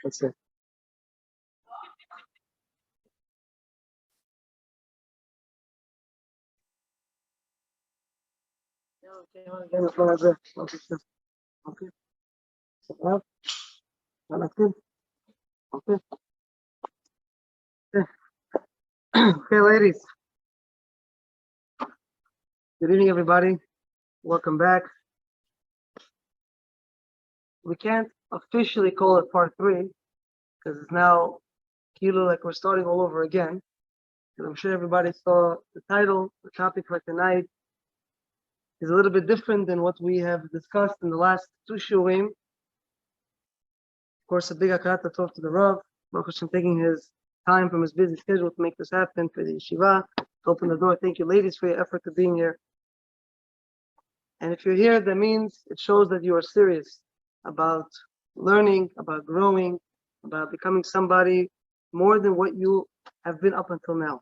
That's it. Okay. Okay, ladies. Good evening, everybody. Welcome back. We can't officially call it part 3 because it's now like we're starting all over again. And I'm sure everybody saw the title. The topic for tonight is a little bit different than what we have discussed in the last 2 shurim. Of course, a big akata talk to the Rav. Baruch Hashem taking his time from his busy schedule to make this happen for the yeshiva, to open the door. Thank you, ladies, for your effort to being here. And if you're here, that means it shows that you are serious about learning, about growing, about becoming somebody more than what you have been up until now.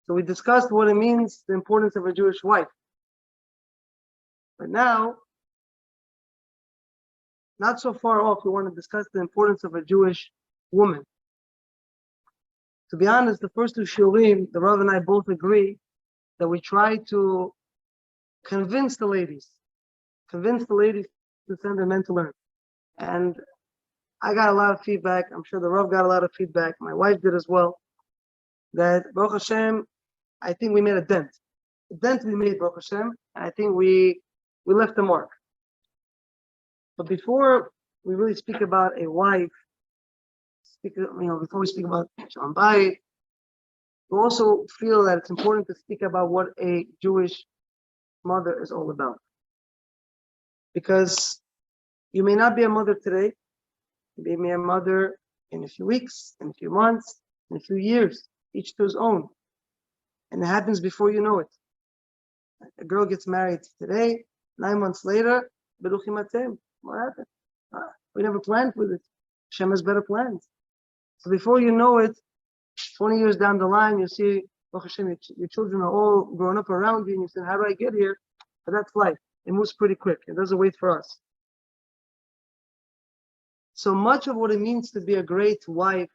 So we discussed what it means, the importance of a Jewish wife. But now, not so far off, we want to discuss the importance of a Jewish woman. To be honest, the first 2 shurim, the Rav and I both agree that we try to convince the ladies to send their men to learn. And I got a lot of feedback. I'm sure the Rav got a lot of feedback. My wife did as well. That Baruch Hashem, I think we made a dent. The dent we made, Baruch Hashem, and I think we left a mark. But before we really speak about a wife, before we speak about Shalom Bayit, we also feel that it's important to speak about what a Jewish mother is all about. Because you may not be a mother today, you may be a mother in a few weeks, in a few months, in a few years, each to his own. And it happens before you know it. A girl gets married today, 9 months later, Beruchim Atem. What happened? We never planned for this. Hashem has better plans. So before you know it, 20 years down the line, you see, Baruch Hashem, your children are all grown up around you, and you say, how do I get here? But that's life. It moves pretty quick. It doesn't wait for us. So much of what it means to be a great wife,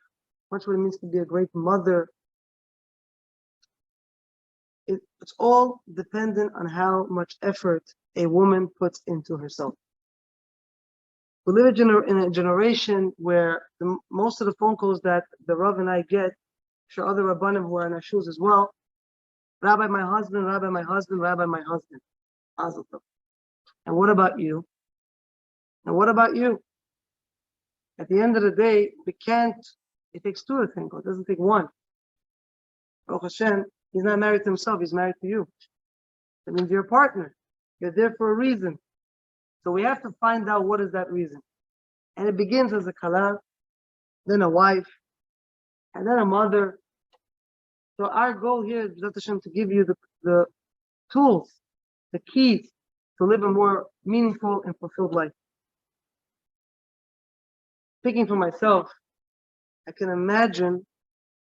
much of what it means to be a great mother, it's all dependent on how much effort a woman puts into herself. We live in a generation where most of the phone calls that the Rav and I get, sure other Rabbanim who are in our shoes as well, Rabbi, my husband, Rabbi, my husband, Rabbi, my husband. And what about you? And what about you? At the end of the day, it takes 2 to tango, it doesn't take 1. Baruch Hashem, he's not married to himself, he's married to you. That means you're a partner. You're there for a reason. So we have to find out what is that reason. And it begins as a kala, then a wife, and then a mother. So our goal here is to give you the tools, the keys to live a more meaningful and fulfilled life. Speaking for myself, I can imagine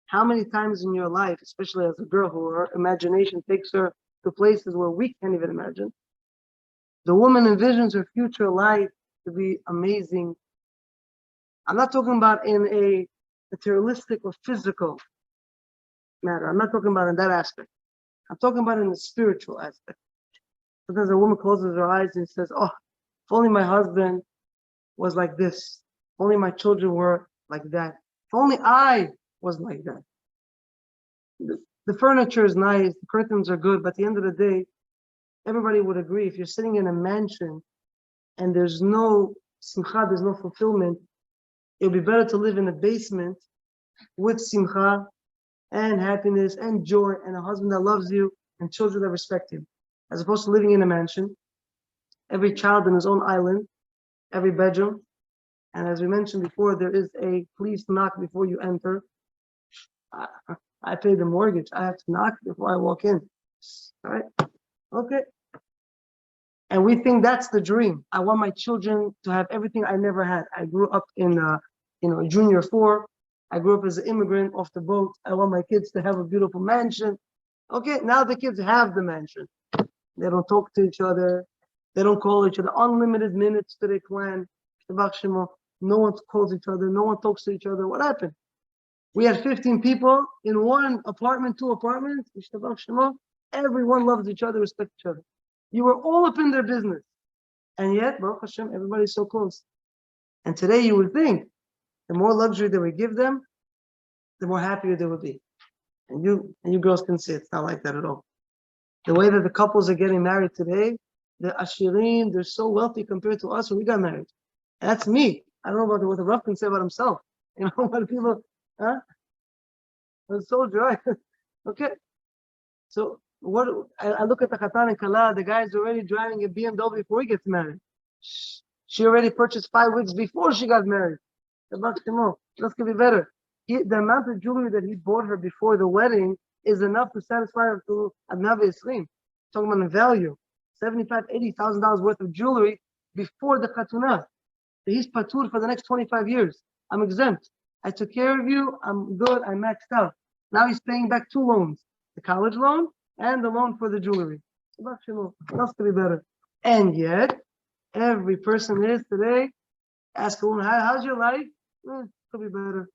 how many times in your life, especially as a girl who her imagination takes her to places where we can't even imagine, the woman envisions her future life to be amazing. I'm not talking about in a materialistic or physical matter. I'm not talking about in that aspect. I'm talking about in the spiritual aspect. Sometimes a woman closes her eyes and says, oh, if only my husband was like this. If only my children were like that. If only I was like that. The furniture is nice, the curtains are good, but at the end of the day, everybody would agree, if you're sitting in a mansion and there's no simcha, there's no fulfillment, it would be better to live in a basement with simcha and happiness and joy and a husband that loves you and children that respect you, as opposed to living in a mansion, every child in his own island, every bedroom. And as we mentioned before, there is a please knock before you enter. I pay the mortgage. I have to knock before I walk in. All right? Okay. And we think that's the dream. I want my children to have everything I never had. I grew up in junior 4. I grew up as an immigrant off the boat. I want my kids to have a beautiful mansion. Okay, now the kids have the mansion. They don't talk to each other. They don't call each other. Unlimited minutes to their clan. No one calls each other. No one talks to each other. What happened? We had 15 people in one apartment, 2 apartments. Everyone loves each other, respects each other. You were all up in their business. And yet, Baruch Hashem, everybody's so close. And today you would think, the more luxury that we give them, the more happier they would be. And you girls can see it's not like that at all. The way that the couples are getting married today, the ashirin, they're so wealthy compared to us when we got married. And that's me. I don't know about what the Rav can say about himself. You know, what people, huh? I'm so dry. Okay. So what I look at the Khatan and Kala, the guy's already driving a BMW before he gets married. She already purchased 5 weeks before she got married. That's gonna be better. The amount of jewelry that he bought her before the wedding is enough to satisfy her to Adnav Isrim. Talking about the value. $75,000, $80,000 worth of jewelry before the Khatunah. He's patur for the next 25 years. I'm exempt. I took care of you. I'm good. I maxed out. Now he's paying back 2 loans. The college loan and the loan for the jewelry. What else could be better? And yet, every person is today, ask a woman, how's your life? Could be better.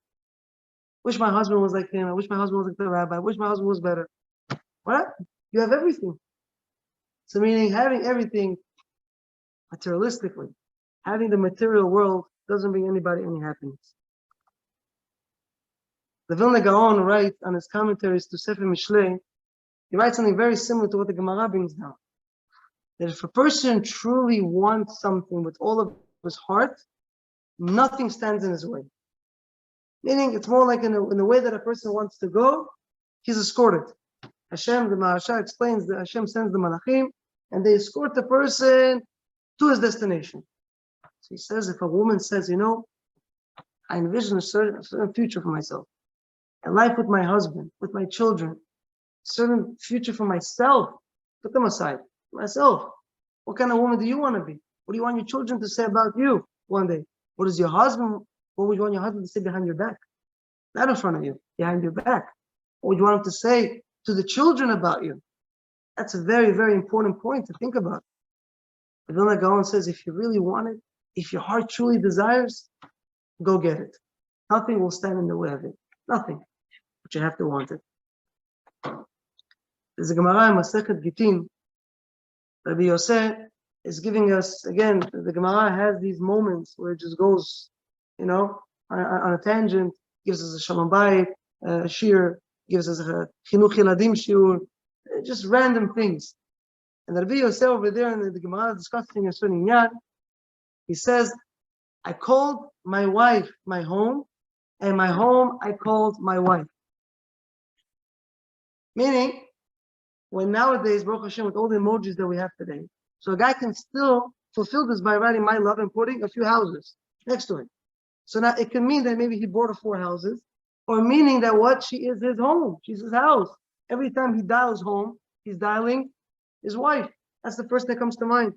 Wish my husband was like him. I wish my husband was like the rabbi. I wish my husband was better. What? You have everything. So meaning having everything materialistically, having the material world doesn't bring anybody any happiness. The Vilna Gaon writes on his commentaries to Sefer Mishlei, he writes something very similar to what the Gemara brings down. That if a person truly wants something with all of his heart, nothing stands in his way. Meaning, it's more like in the way that a person wants to go, he's escorted. Hashem, the Maharsha explains that Hashem sends the Malachim, and they escort the person to his destination. So he says, if a woman says, I envision a certain future for myself, a life with my husband, with my children, a certain future for myself, put them aside. Myself. What kind of woman do you want to be? What do you want your children to say about you one day? What would you want your husband to say behind your back? Not in front of you, behind your back. What would you want him to say to the children about you? That's a very, very important point to think about. The Vilna Gaon says, if you really want it, if your heart truly desires, go get it. Nothing will stand in the way of it. Nothing. But you have to want it. There's a Gemara in Masechet Gittin. Rabbi Yosef is giving us, again, the Gemara has these moments where it just goes, on a tangent, gives us a Shalom Bayit, Shir, gives us a Chinuch Yeladim Shiur, just random things. And Rabbi Yosef over there in the Gemara discussing a certain Inyan, he says, I called my wife my home, and my home I called my wife. Meaning, when nowadays, Baruch Hashem, with all the emojis that we have today, so a guy can still fulfill this by writing my love and putting a few houses next to it. So now it can mean that maybe he bought her 4 houses, or meaning that what she is his home, she's his house. Every time he dials home, he's dialing his wife. That's the first that comes to mind.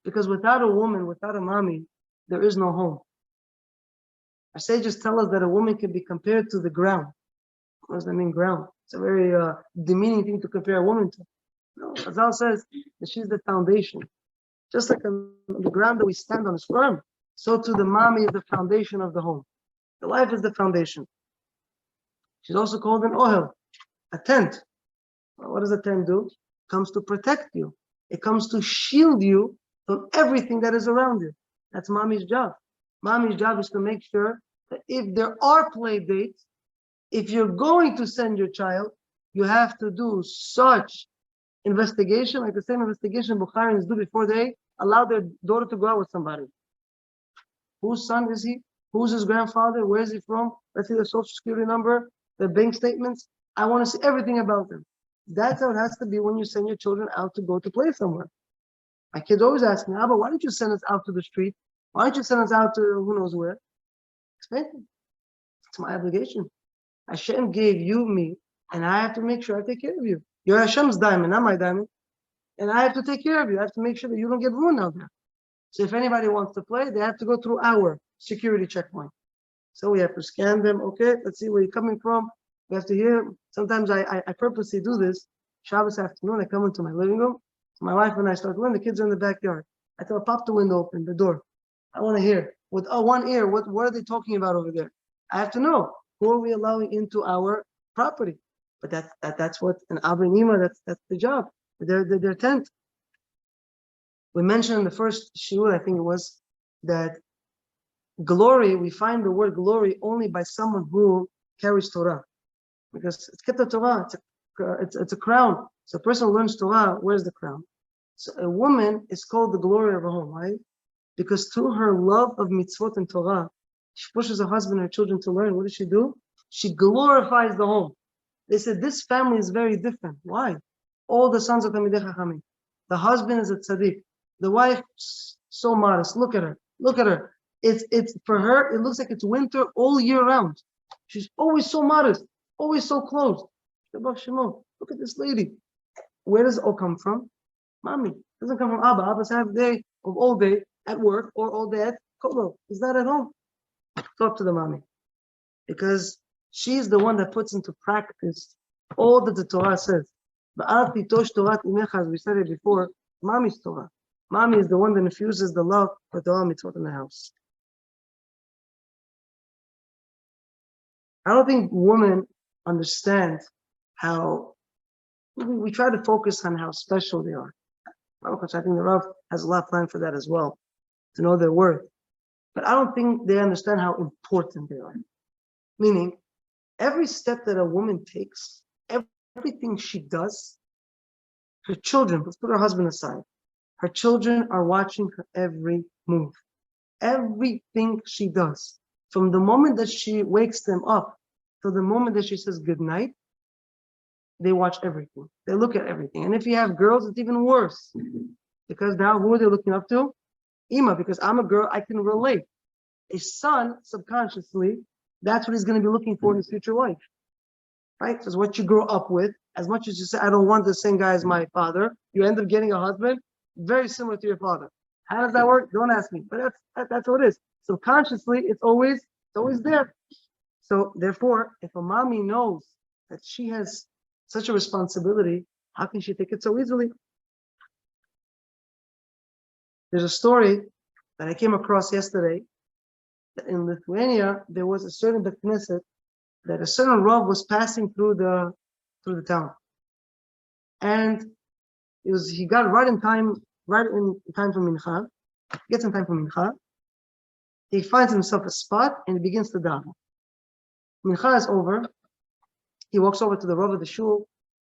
Because without a woman, without a mommy, there is no home. Our sages tell us that a woman can be compared to the ground. What does that mean, ground? It's a very demeaning thing to compare a woman to. No, Azal says that she's the foundation. Just like the ground that we stand on is firm, so too the mommy is the foundation of the home. The wife is the foundation. She's also called an ohel, a tent. Well, what does a tent do? It comes to protect you. It comes to shield you from everything that is around you. That's mommy's job. Mommy's job is to make sure that if there are play dates, if you're going to send your child, you have to do such investigation, like the same investigation Bukharians do before they allow their daughter to go out with somebody. Whose son is he? Who's his grandfather? Where is he from? Let's see the social security number, the bank statements. I want to see everything about them. That's how it has to be when you send your children out to go to play somewhere. My kids always ask me, Abba, why don't you send us out to the street? Why don't you send us out to who knows where? Explain to me. It's my obligation. Hashem gave you me, and I have to make sure I take care of you. You're Hashem's diamond, not my diamond. And I have to take care of you. I have to make sure that you don't get ruined out there. So if anybody wants to play, they have to go through our security checkpoint. So we have to scan them. Okay, let's see where you're coming from. We have to hear. Sometimes I purposely do this. Shabbos afternoon, I come into my living room. My wife and I start when the kids are in the backyard. I tell her, pop the window open, the door. I want to hear. with one ear. What are they talking about over there? I have to know who are we allowing into our property. But that's what an Abba and Ima, that's the job. Their tent. We mentioned in the first shiur, I think it was, that glory, we find the word glory only by someone who carries Torah. Because it's Keter Torah, it's a crown. So a person who learns Torah wears the crown. So a woman is called the glory of her home, right? Because through her love of mitzvot and Torah, she pushes her husband and her children to learn. What does she do? She glorifies the home. They said this family is very different. Why? All the sons of Talmidei Chachamim. The husband is a tzaddik. The wife, so modest. Look at her. Look at her. It's for her, it looks like it's winter all year round. She's always so modest, always so close. Look at this lady. Where does it all come from? Mommy. It doesn't come from Abba. Abba's half day of all day at work or all day at Kolo. He's not at home. Talk to the mommy. Because she's the one that puts into practice all that the Torah says. As we said it before, mommy's Torah. Mommy is the one that infuses the love for Torah mitzvot in the house. I don't think women understand how we try to focus on how special they are. I think the Rav has a lot planned for that as well, to know their worth. But I don't think they understand how important they are. Meaning, every step that a woman takes, everything she does, her children, let's put her husband aside, her children are watching her every move. Everything she does. From the moment that she wakes them up to the moment that she says goodnight, they watch everything. They look at everything. And if you have girls, it's even worse. Because now who are they looking up to? Ima, because I'm a girl, I can relate. A son, subconsciously, that's what he's going to be looking for in his future wife. Right? Because what you grow up with, as much as you say, I don't want the same guy as my father, you end up getting a husband very similar to your father. How does that work? Don't ask me. But that's what it is. Subconsciously, it's always there. So therefore, if a mommy knows that she has such a responsibility, how can she take it so easily? There's a story that I came across yesterday that in Lithuania there was a certain Bet Knesset that a certain Rav was passing through the town, and he got right in time for mincha. Gets in time for mincha. He finds himself a spot and he begins to daven. Mincha is over. He walks over to the Rav of the shul.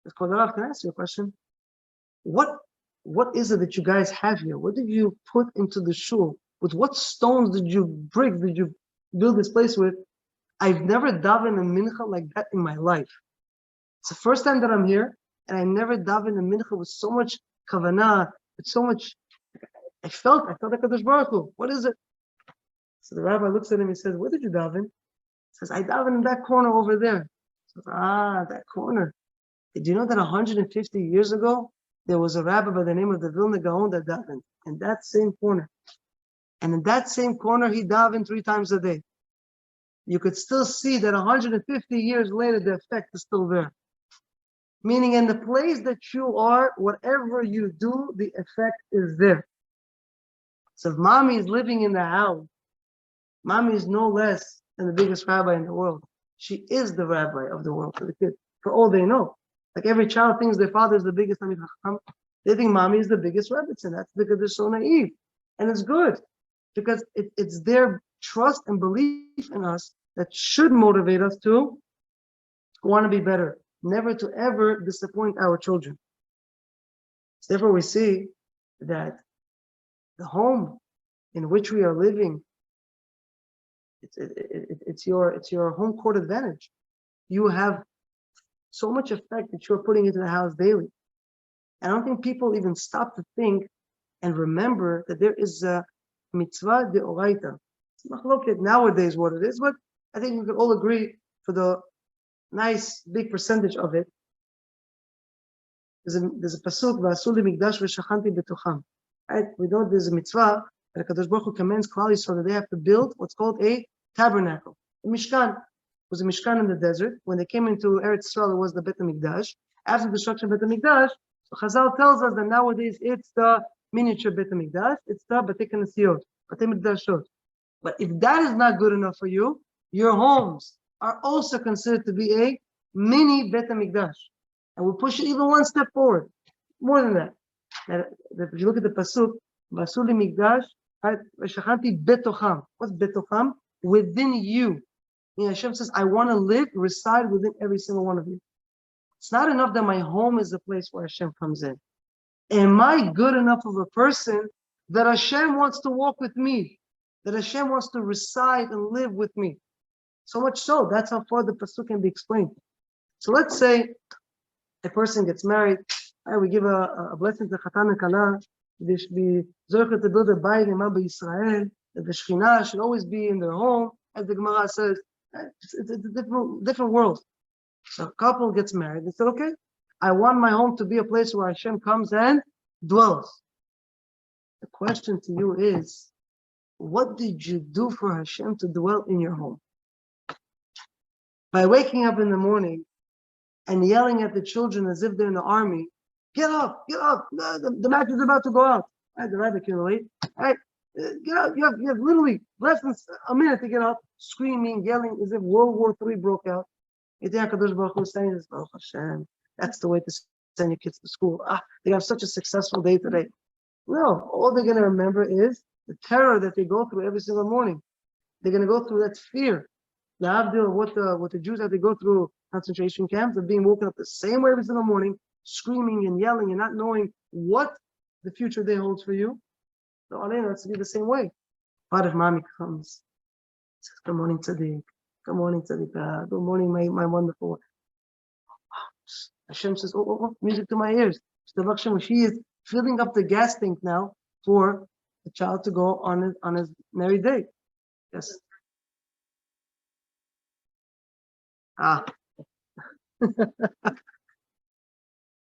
He's called, Rav, can I ask you a question? What is it that you guys have here? What did you put into the shul? With what stones did you build this place with? I've never davened a mincha like that in my life. It's the first time that I'm here, and I never davened a mincha with so much kavanah, with so much. I felt like Kadosh Baruch Hu. What is it? So the rabbi looks at him and says, "Where did you daven?" He says, "I daven in that corner over there." He says, that corner. Did you know that 150 years ago there was a rabbi by the name of the Vilna Gaon that davened in that same corner, and in that same corner he davened 3 times a day. You could still see that 150 years later, the effect is still there. Meaning in the place that you are, whatever you do, the effect is there. So if mommy is living in the house, mommy is no less than the biggest rabbi in the world. She is the rabbi of the world for the kids, for all they know. Like every child thinks their father is the biggest Talmid Chacham. They think mommy is the biggest rabbi, and that's because they're so naive. And it's good, because it's their trust and belief in us that should motivate us to want to be better, never to ever disappoint our children. So therefore, we see that the home in which we are living, it's your home court advantage. You have so much effect that you're putting into the house daily. I don't think people even stop to think and remember that there is a mitzvah deoraita. It's not look at nowadays what it is, but I think we could all agree for the nice big percentage of it. There's a pasuk, v'asu limikdash v'shachanti betocham. Right? We know there's a mitzvah that Kadosh Baruch Hu commands Klal Yisrael that they have to build what's called a tabernacle. The Mishkan was a Mishkan in the desert. When they came into Eretz Yisrael, it was the Bet HaMikdash. After the destruction of Bet HaMikdash, so Chazal tells us that nowadays it's the miniature Bet HaMikdash, it's the Batei Knesiyot, Batei Mikdashot. But if that is not good enough for you, your homes are also considered to be a mini Bet HaMikdash. And we'll push it even one step forward. More than that. If you look at the Pasuk, Basuli Mikdash, right? Betocham. What's Betocham? Within you. And Hashem says, I want to reside within every single one of you. It's not enough that my home is the place where Hashem comes in. Am I good enough of a person that Hashem wants to walk with me? That Hashem wants to reside and live with me? So much so, that's how far the Pasuk can be explained. So let's say a person gets married, and we give a blessing to Chatan and Kala, they should be Zorchet to build a Bayit in Mabba Yisrael, that the Shekhinah should always be in their home, as the Gemara says. It's a different world. So a couple gets married. They said, okay, I want my home to be a place where Hashem comes and dwells. The question to you is, what did you do for Hashem to dwell in your home? By waking up in the morning and yelling at the children as if they're in the army, get up, the match is about to go out. Right, the Rabbi can relate. Right, get up, you have literally less than a minute to get up, screaming, yelling as if World War III broke out. You think HaKadosh Baruch Hu is saying this, Baruch Hashem, that's the way to send your kids to school. They have such a successful day today. No, all they're going to remember is the terror that they go through every single morning. They're going to go through that fear. The Avdil, what the Jews have to go through concentration camps, of being woken up the same way every single morning, screaming and yelling and not knowing what the future day holds for you. So Alena, that's to be the same way. But if mommy comes, says, good morning, Tzaddik. Good morning, Tzaddik. Good morning, my wonderful one. Hashem says, oh, music to my ears. She is filling up the gas tank now for the child to go on his married day. Yes.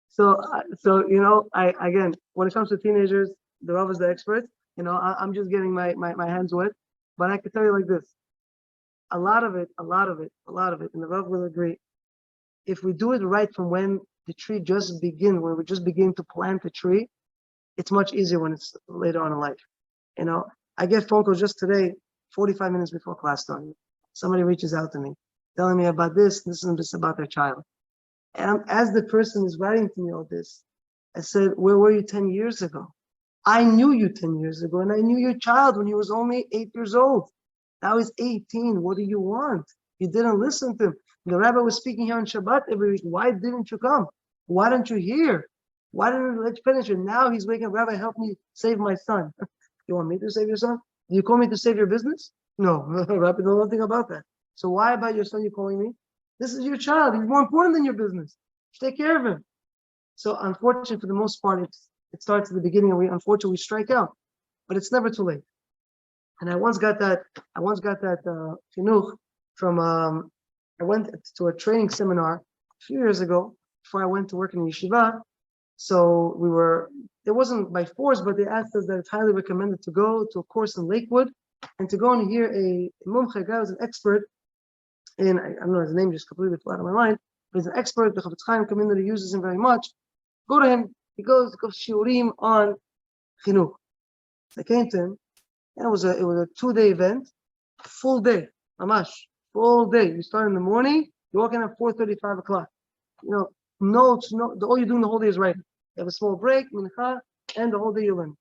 So again, when it comes to teenagers, the Rav is the expert. I'm just getting my hands wet, but I can tell you like this: a lot of it, and the Rav will agree. If we do it right from when the tree just begins, when we just begin to plant the tree, it's much easier when it's later on in life. I get phone calls just today, 45 minutes before class started. Somebody reaches out to me, telling me about this and this about their child. And as the person is writing to me all this, I said, where were you 10 years ago? I knew you 10 years ago, and I knew your child when he was only 8 years old. Now he's 18. What do you want? You didn't listen to him. The rabbi was speaking here on Shabbat every week. Why didn't you come? Why don't you hear? Why didn't you let you finish it? Now he's waking up, Rabbi, help me save my son. You want me to save your son? Do you call me to save your business? No, Rabbi, know nothing about that. So why about your son you calling me? This is your child. He's more important than your business. Take care of him. So unfortunately, for the most part, it starts at the beginning, and we strike out. But it's never too late. And I once got that chinuch from I went to a training seminar a few years ago before I went to work in yeshiva. So it wasn't by force, but they asked us that it's highly recommended to go to a course in Lakewood and to go and hear a mumche, guy who's an expert in, I don't know, his name just completely flew out of my mind, but he's an expert, the Chavetz Chaim community uses him very much. Go to him, he goes shiurim on chinuch. I came to him, and it was a 2-day event, full day, mamash, full day. You start in the morning, you walk in at 4:30, 5 o'clock. Notes, all you're doing the whole day is writing. You have a small break, mincha, and the whole day you learn.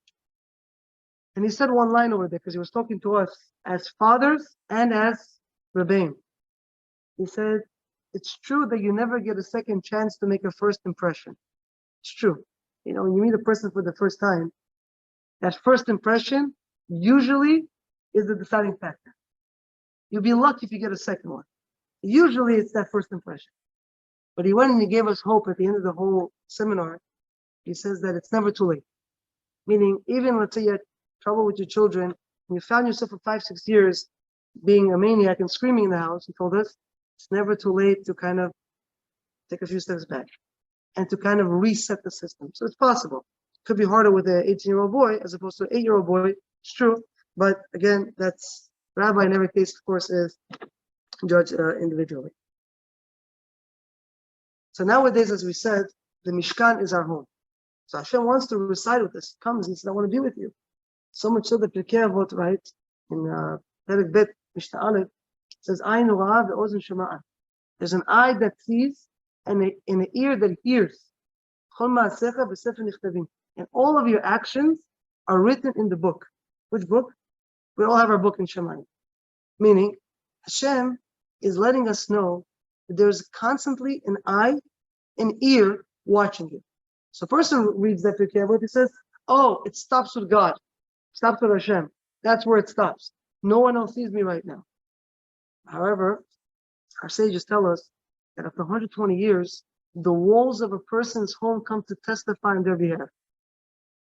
And he said one line over there, because he was talking to us as fathers and as Rabbi. He said, it's true that you never get a second chance to make a first impression. It's true. When you meet a person for the first time, that first impression usually is the deciding factor. You'll be lucky if you get a second one. Usually it's that first impression. But he went and he gave us hope at the end of the whole seminar. He says that it's never too late. Meaning, even let's say you had trouble with your children, and you found yourself for 5-6 years being a maniac and screaming in the house, he told us, it's never too late to kind of take a few steps back and to kind of reset the system. So it's possible. It could be harder with an 18-year-old boy as opposed to an 8-year-old boy. It's true. But again, that's Rabbi in every case, of course, is judged individually. So nowadays, as we said, the Mishkan is our home. So Hashem wants to reside with us. He comes and says, I want to be with you. So much so that Pirkei Avot, right, in Perek Bet, Mishnah Aleph, says, Ayin Ra'a ve'ozen shema'a. There's an eye that sees and an ear that hears. Chol ma'asecha v'sefer nichtavim. And all of your actions are written in the book. Which book? We all have our book in Shemayim. Meaning, Hashem is letting us know that there's constantly an eye, an ear watching you. So a person reads that Pirkei Avot, he says, oh, it stops with God. Stops with Hashem. That's where it stops. No one else sees me right now. However, our sages tell us that after 120 years, the walls of a person's home come to testify on their behalf.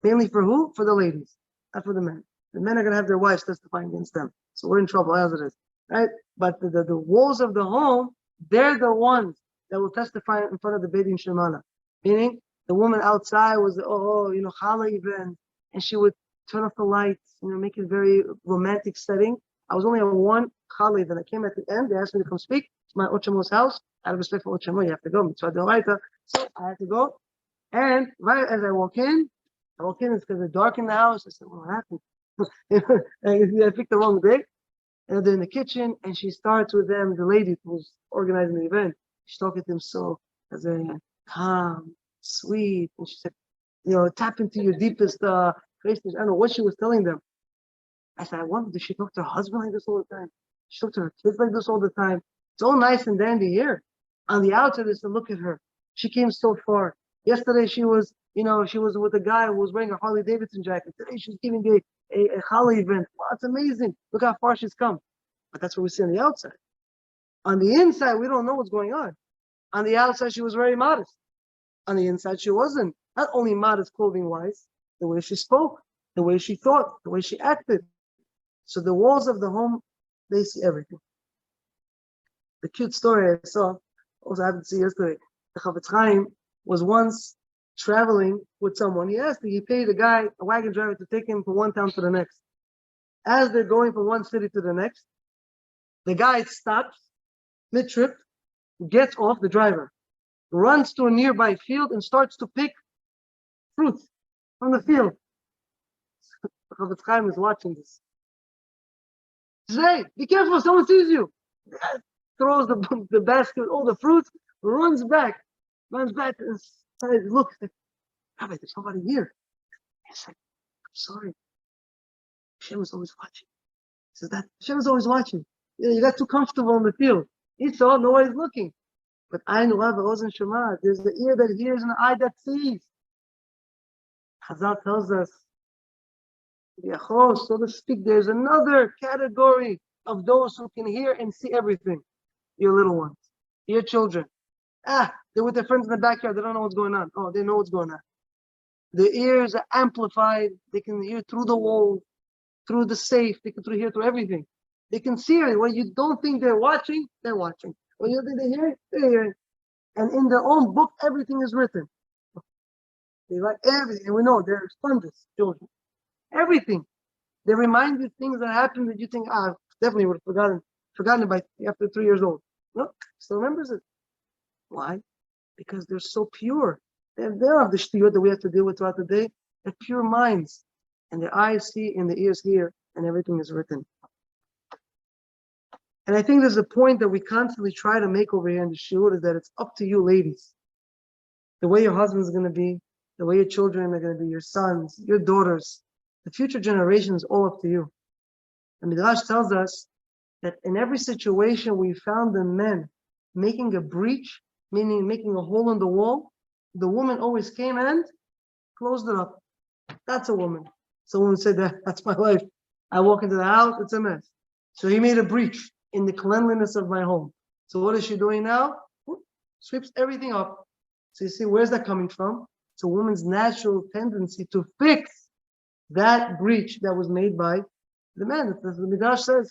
Mainly for who? For the ladies, not for the men. The men are going to have their wives testifying against them. So we're in trouble as it is, right? But the walls of the home, they're the ones that will testify in front of the Beit Din Shemana. Meaning, the woman outside was, challah event, and she would turn off the lights, make it a very romantic setting. I was only at one challah event. I came at the end. They asked me to come speak to my Ochamo's house. Out of respect for Ochamo, you have to go. So I had to go. And right as I walk in, it's because it's dark in the house. I said, what happened? I picked the wrong day. And they're in the kitchen, and she starts with them, the lady who's organizing the event. She's talking to them so as a calm, sweet. And she said, tap into your deepest creation. I don't know what she was telling them. I said, I wonder, does she talk to her husband like this all the time? She talk to her kids like this all the time? It's all nice and dandy here. On the outside, they said, look at her. She came so far. Yesterday, she was with a guy who was wearing a Harley Davidson jacket. Today, she's giving a challah event. Wow, it's amazing. Look how far she's come. But that's what we see on the outside. On the inside, we don't know what's going on. On the outside, she was very modest. On the inside, she wasn't. Not only modest clothing-wise, the way she spoke, the way she thought, the way she acted. So the walls of the home, they see everything. The cute story I saw, also I happened to see yesterday, the Chavetz Chaim was once traveling with someone. He paid a wagon driver to take him from one town to the next. As they're going from one city to the next, the guy stops mid-trip, gets off the driver, runs to a nearby field and starts to pick fruit from the field. The Chavetz Chaim is watching this. He says, hey, be careful, someone sees you. The guy throws the basket, all the fruits, runs back and says, look, Rabbi, there's somebody here. He's like, I'm sorry. Hashem is always watching. He says that Hashem is always watching. You got too comfortable in the field. He saw, nobody's looking. But Ayin Ra'a ve'ozen shema'a. There's the ear that hears and the eye that sees. Chazal tells us, so to speak, there's another category of those who can hear and see everything. Your little ones, your children. They're with their friends in the backyard. They don't know what's going on. Oh, they know what's going on. The ears are amplified. They can hear through the wall, through the safe. They can hear through everything. They can see it. When you don't think they're watching, they're watching. When you think they're hearing. And in their own book, everything is written. They write everything. And we know they're sponges, children. Everything. They remind you things that happened that you think, definitely would have forgotten about after 3 years old. No, still remembers it. Why? Because they're so pure. They don't have the shtiyot that we have to deal with throughout the day. They're pure minds. And their eyes see and the ears hear, and everything is written. And I think there's a point that we constantly try to make over here in the shiur is that it's up to you, ladies. The way your husband's going to be, the way your children are going to be, your sons, your daughters, the future generation is all up to you. And Midrash tells us that in every situation we found the men making a breach, meaning making a hole in the wall, the woman always came and closed it up. That's a woman. So a woman said, that's my life. I walk into the house, it's a mess. So he made a breach in the cleanliness of my home. So what is she doing now? Sweeps everything up. So you see, where's that coming from? It's a woman's natural tendency to fix that breach that was made by the man. As the Midrash says.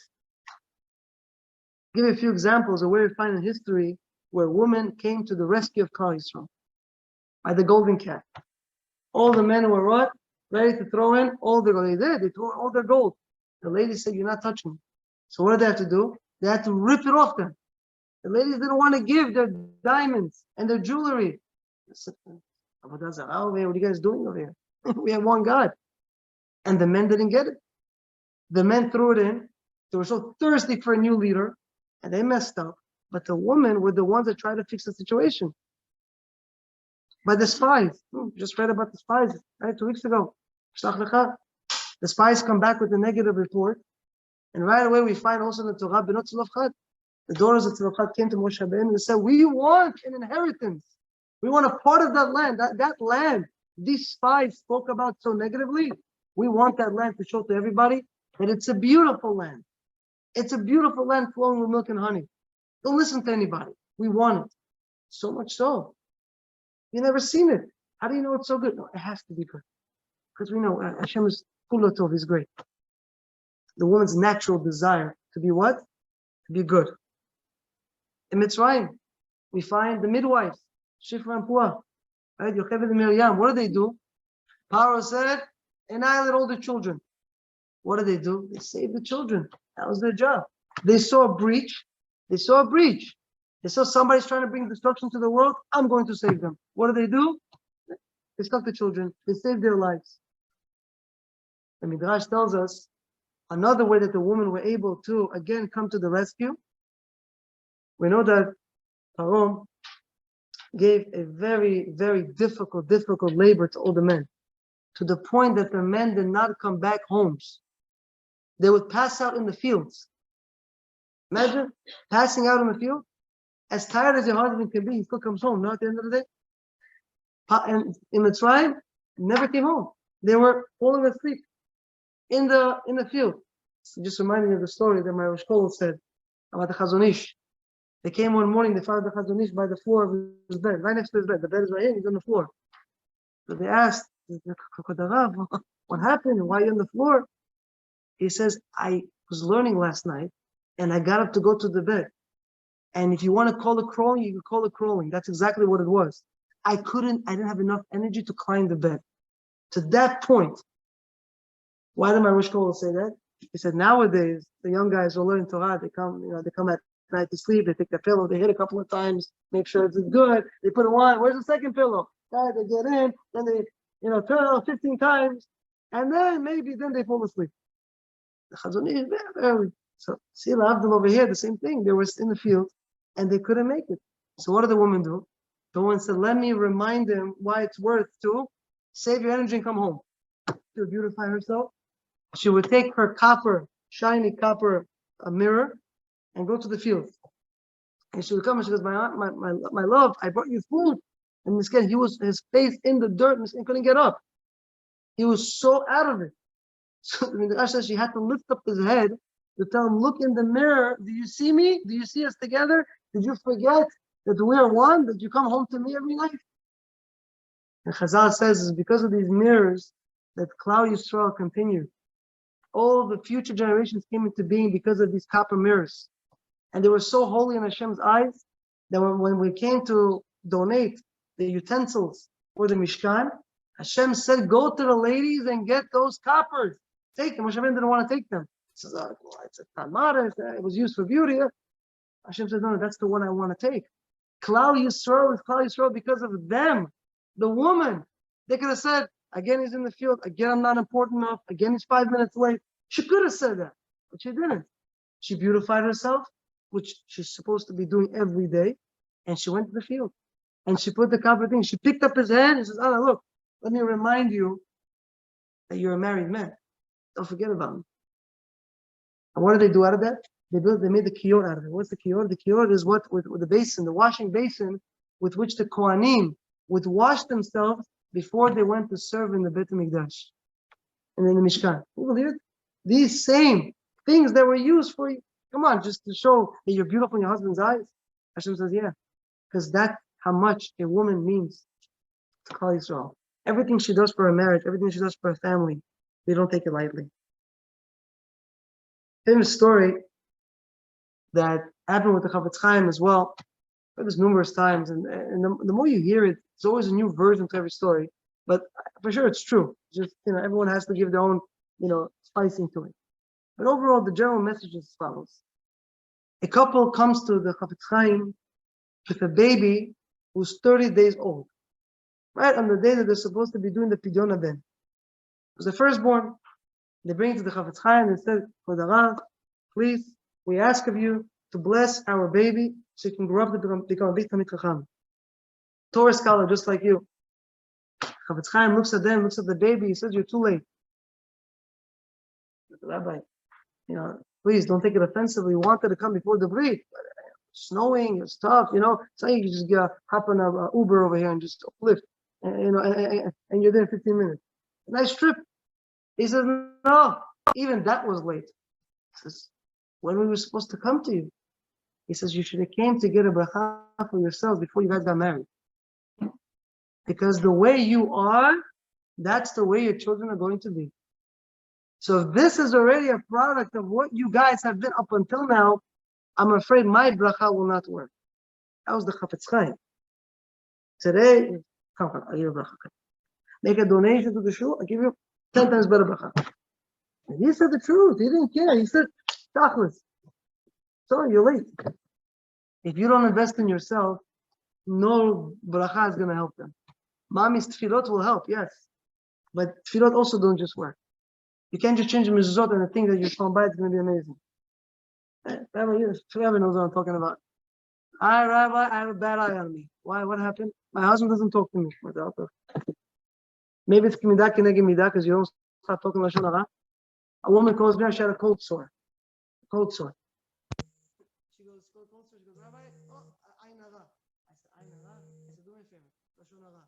Give you a few examples of where we find in history where women came to the rescue of Klal Yisrael by the golden calf. All the men were what? Ready to throw in all their gold. They did. They threw all their gold. The ladies said, you're not touching me. So what did they have to do? They had to rip it off them. The ladies didn't want to give their diamonds and their jewelry. They said, what are you guys doing over here? We have one God. And the men didn't get it. The men threw it in. They were so thirsty for a new leader, and they messed up. But the women were the ones that tried to fix the situation. By the spies. Just read about the spies, right? 2 weeks ago. The spies come back with a negative report. And right away we find also in the Torah, the daughters of Tzlofchad came to Moshe Rabbeinu and said, we want an inheritance. We want a part of that land. That land these spies spoke about so negatively. We want that land to show to everybody that it's a beautiful land. It's a beautiful land flowing with milk and honey. Don't listen to anybody. We want it. So much so. You've never seen it. How do you know it's so good? No, it has to be good. Because we know Hashem is Kula Tov, is great. The woman's natural desire to be what? To be good. In Mitzrayim, we find the midwives, Shifra and Puah, right? Yocheved and Miriam. What do? Paro said, annihilate all the children. What do? They saved the children. That was their job. They saw a breach. They saw somebody's trying to bring destruction to the world. I'm going to save them. What do? They stuck the children. They saved their lives. The Midrash tells us another way that the women were able to, again, come to the rescue. We know that Paro gave a very, very difficult labor to all the men, to the point that the men did not come back homes. They would pass out in the fields. Imagine passing out in the field. As tired as your husband can be, he still comes home, not at the end of the day. And in Mitzrayim, never came home. They were falling asleep in the field. So just reminding me of the story that my Rosh Kol said about the Chazon Ish. They came one morning, they found the Chazon Ish by the floor of his bed, right next to his bed. The bed is right here, he's on the floor. So they asked, what happened? Why are you on the floor? He says, I was learning last night, and I got up to go to the bed. And if you want to call it crawling, you can call it crawling. That's exactly what it was. I didn't have enough energy to climb the bed. To that point. Why did my Rosh Kol say that? He said, nowadays, the young guys are learning Torah. They come at night to sleep. They take their pillow. They hit a couple of times, make sure it's good. They put it on. Where's the second pillow? Right, they get in, then they, turn it on 15 times, and then they fall asleep. The Chazon Ish very early. So see, Avdol over here, the same thing. They were in the field, and they couldn't make it. So what did the woman do? The woman said, let me remind them why it's worth to save your energy and come home. She would beautify herself. She would take her shiny copper mirror, and go to the field. And she would come and she goes, my love, I brought you food. And Miskin, his face in the dirt, Miskin couldn't get up. He was so out of it. So the Midrash says she had to lift up his head to tell him, look in the mirror. Do you see me? Do you see us together? Did you forget that we are one? That you come home to me every night? And Chazal says it's because of these mirrors that Klal Yisrael continued. All the future generations came into being because of these copper mirrors. And they were so holy in Hashem's eyes that when we came to donate the utensils for the Mishkan, Hashem said, go to the ladies and get those coppers. Take them. Moshe Rabbeinu didn't want to take them. He says, it's a tamara, it was used for beauty. Hashem said, no, that's the one I want to take. Klal Yisrael is Klal Yisrael because of them, the woman. They could have said, again, he's in the field. Again, I'm not important enough. Again, he's 5 minutes late. She could have said that, but she didn't. She beautified herself, which she's supposed to be doing every day, and she went to the field. And she put the copper thing. She picked up his hand and says, Anna, look, let me remind you that you're a married man. Don't forget about me. And what did they do out of that? They made the kiyor out of it. What's the kiyor? The kiyor is what with the basin, the washing basin, with which the Kohanim would wash themselves before they went to serve in the Beit HaMikdash and in the Mishkan. You believe it? These same things that were used for you. Come on, just to show that you're beautiful in your husband's eyes. Hashem says, yeah. Because that's how much a woman means to Klal Yisrael. Everything she does for her marriage, everything she does for her family, they don't take it lightly. Famous story that happened with the Chafetz Chaim as well. I've heard this numerous times, and the more you hear it, it's always a new version to every story. But for sure, it's true. Just everyone has to give their own, spicing to it. But overall, the general message is as follows: a couple comes to the Chafetz Chaim with a baby who's 30 days old, right on the day that they're supposed to be doing the Pidyon Ben. It was the firstborn. They bring it to the Chafetz Chaim and said, for the Rav, please, we ask of you to bless our baby so he can grow up to become a big Talmid Chacham. Torah scholar, just like you. Chafetz Chaim looks at them, looks at the baby, he says, you're too late. Rabbi, please don't take it offensively. We wanted to come before the break. Snowing, it's tough, So you just hop on a Uber over here and just lift, and you're there in 15 minutes. Nice trip. He says, no, even that was late. He says, when we were supposed to come to you? He says, you should have came to get a bracha for yourselves before you guys got married. Because the way you are, that's the way your children are going to be. So if this is already a product of what you guys have been up until now, I'm afraid my bracha will not work. That was the Chafetz Chaim. Today, come, I'll give you a bracha. Make a donation to the shul, I'll give you 10 times better bracha. And he said the truth. He didn't care. He said, Tachlis. Sorry, you're late. If you don't invest in yourself, no bracha is going to help them. Mommy's tefillot will help, yes. But tefillot also don't just work. You can't just change the mezuzot and think that your shalom bayit is going to be amazing. Rabbi knows what I'm talking about. Hi, Rabbi, I have a bad eye on me. Why? What happened? My husband doesn't talk to me. Maybe it's midah keneged midah because you don't start talking lashon hara. A woman calls me, she had a cold sore. Cold sore. She goes, Rabbi, ayin hara. I said, ayin hara? I said, do me a favor. Lashon hara.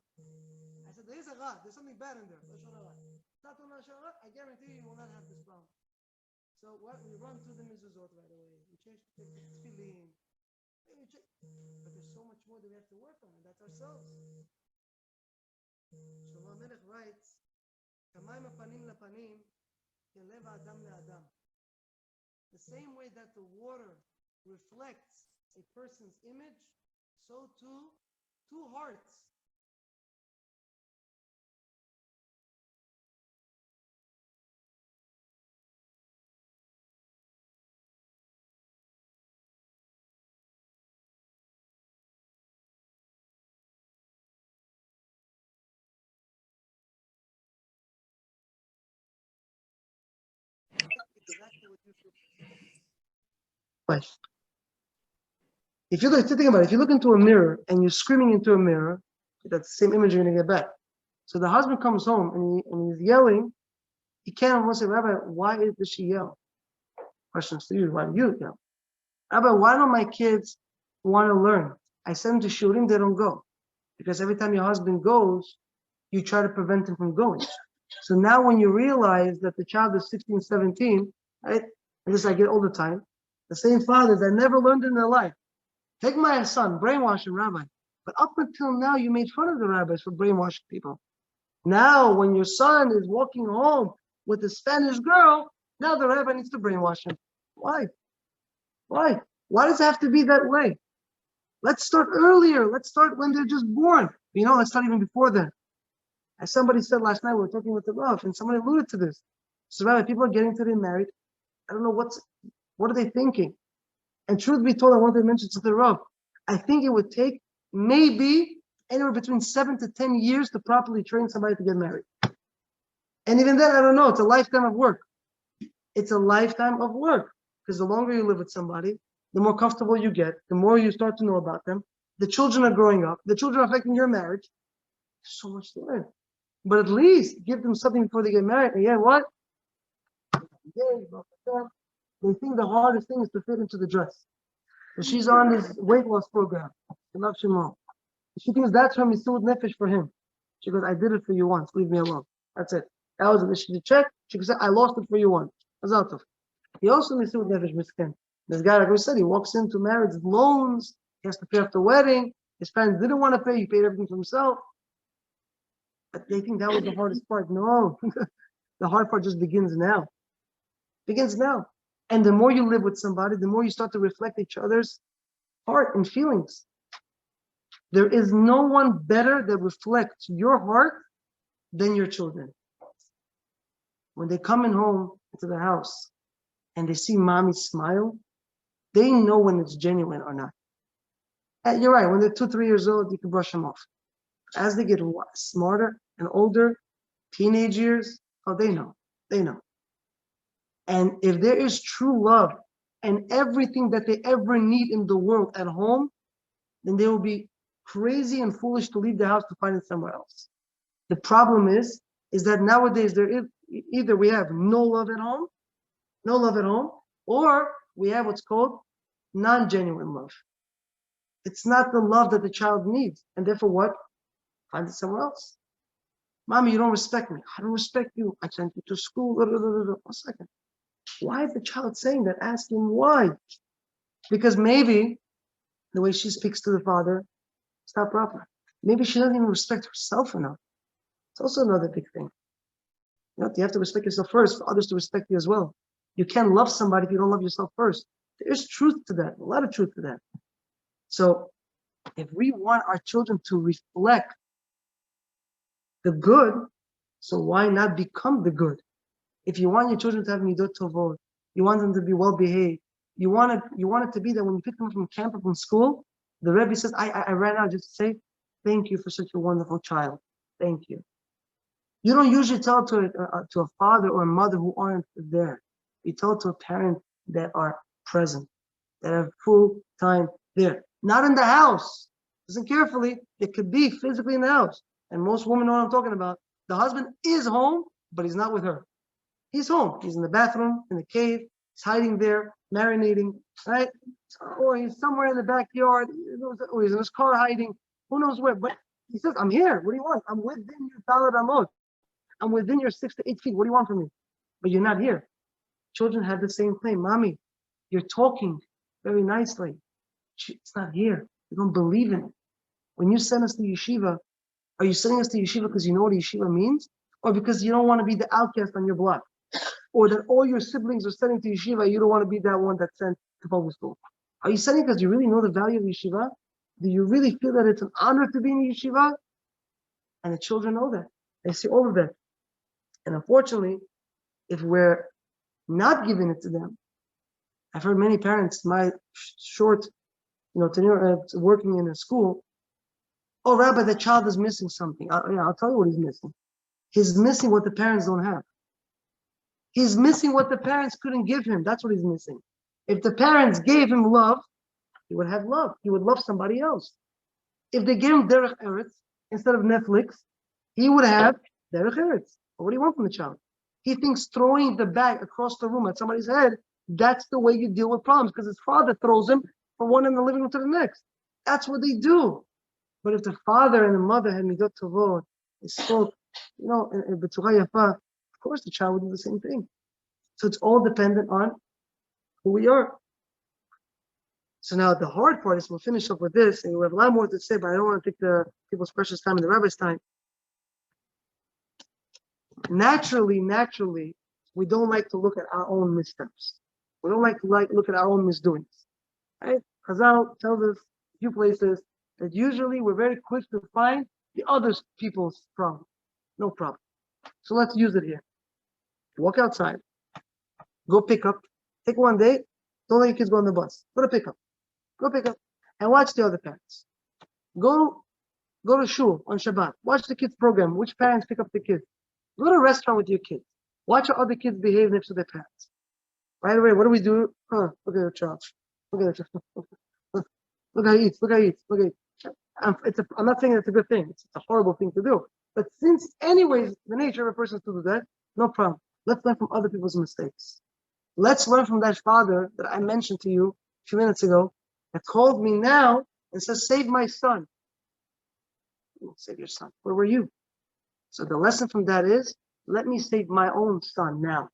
I said, there is a ra. There's something bad in there. Lashon hara. Start on lashon hara. I guarantee you will not have this problem. So what? We run through the mezuzot right away. We change the tefillin. But there's so much more that we have to work on, and that's ourselves. Shlomo Melech writes, "Kamayim hapanim lapanim, kelev ha'adam le'adam." The same way that the water reflects a person's image, so too two hearts. If you look, think about it, if you look into a mirror and you're screaming into a mirror, that's the same image you're going to get back. So the husband comes home and he's yelling. He can't almost say, Rabbi, why does she yell? Questions to you, why do you yell? Rabbi, why don't my kids want to learn? I send them to shurim, they don't go. Because every time your husband goes, you try to prevent him from going. So now when you realize that the child is 16, 17, right? And this I get all the time, the same fathers that never learned in their life. Take my son, brainwash him, Rabbi. But up until now, you made fun of the rabbis for brainwashing people. Now, when your son is walking home with a Spanish girl, now the rabbi needs to brainwash him. Why? Why? Why does it have to be that way? Let's start earlier. Let's start when they're just born. Let's start even before then. As somebody said last night, we were talking with the Rav, and somebody alluded to this. So, Rabbi, people are getting married. I don't know what are they thinking? And truth be told, I wanted to mention to the Rav, I think it would take maybe anywhere between 7 to 10 years to properly train somebody to get married. And even then, I don't know, it's a lifetime of work. It's a lifetime of work. Because the longer you live with somebody, the more comfortable you get, the more you start to know about them. The children are growing up. The children are affecting your marriage. There's so much to learn. But at least give them something before they get married. And yeah, what? They think the hardest thing is to fit into the dress. So she's on this weight loss program. She thinks that's her misud nefesh for him. She goes, I did it for you once. Leave me alone. That's it. That was it. She did check. She said, I lost it for you once. He also misud nefesh misken. This guy, like we said, he walks into marriage with loans. He has to pay off the wedding. His parents didn't want to pay. He paid everything for himself. But they think that was the hardest part. No. The hard part just begins now. And the more you live with somebody, the more you start to reflect each other's heart and feelings. There is no one better that reflects your heart than your children. When they come in home into the house and they see mommy smile, they know when it's genuine or not. And you're right, when they're 2, 3 years old, you can brush them off. As they get smarter and older, teenage years, they know. And if there is true love and everything that they ever need in the world at home, then they will be crazy and foolish to leave the house to find it somewhere else. The problem is that nowadays there is either we have no love at home, or we have what's called non-genuine love. It's not the love that the child needs, and therefore what? Find it somewhere else. Mommy, you don't respect me. I don't respect you. I sent you to school. 1 second. Why is the child saying that? Ask him why. Because maybe the way she speaks to the father is not proper. Maybe she doesn't even respect herself enough. It's also another big thing. You have to respect yourself first for others to respect you as well. You can't love somebody if you don't love yourself first. There's truth to that, a lot of truth to that. So if we want our children to reflect the good, so why not become the good? If you want your children to have midot tovot, you want them to be well behaved, you want it to be that when you pick them up from camp or from school, the Rabbi says, I ran out just to say, thank you for such a wonderful child. Thank you. You don't usually tell to a father or a mother who aren't there. You tell to a parent that are present, that are full time there. Not in the house. Listen carefully. It could be physically in the house. And most women know what I'm talking about. The husband is home, but he's not with her. He's home. He's in the bathroom, in the cave. He's hiding there, marinating, right? Or he's somewhere in the backyard. Or he's in his car hiding. Who knows where? But he says, I'm here. What do you want? I'm within your Talad Amot. I'm within your 6 to 8 feet. What do you want from me? But you're not here. Children have the same claim. Mommy, you're talking very nicely. It's not here. You don't believe in it. When you send us to yeshiva, are you sending us to yeshiva because you know what yeshiva means? Or because you don't want to be the outcast on your block? Or that all your siblings are sending to yeshiva, you don't want to be that one that's sent to public school? Are you sending because you really know the value of yeshiva? Do you really feel that it's an honor to be in yeshiva? And the children know that. They see all of that. And unfortunately, if we're not giving it to them, I've heard many parents, my short, tenure working in a school, oh, Rabbi, the child is missing something. I'll tell you what he's missing. He's missing what the parents don't have. He's missing what the parents couldn't give him. That's what he's missing. If the parents gave him love, he would have love. He would love somebody else. If they gave him Derech Eretz instead of Netflix, he would have Derech Eretz. What do you want from the child? He thinks throwing the bag across the room at somebody's head, that's the way you deal with problems, because his father throws him from one end of the living room to the next. That's what they do. But if the father and the mother had midot tovot, they spoke, b'tzura yafa, of course the child would do the same thing. So it's all dependent on who we are. So now the hard part is, we'll finish up with this, and we have a lot more to say, but I don't want to take the people's precious time and the rabbi's time. Naturally, we don't like to look at our own missteps. We don't like to look at our own misdoings. Right? Chazal tells us a few places that usually we're very quick to find the other people's problem. No problem. So let's use it here. Walk outside. Go pick up. Take one day. Don't let your kids go on the bus. Go to pick up. And watch the other parents. Go to shul on Shabbat. Watch the kids' program. Which parents pick up the kids? Go to a restaurant with your kids. Watch how other kids behave next to their parents. Right away, what do we do? Look at the child. Look at the child. Look how he eats. I'm not saying it's a good thing. It's a horrible thing to do. But since anyways, the nature of a person is to do that, no problem. Let's learn from other people's mistakes. Let's learn from that father that I mentioned to you a few minutes ago that called me now and says, save my son. Save your son. Where were you? So the lesson from that is, let me save my own son now.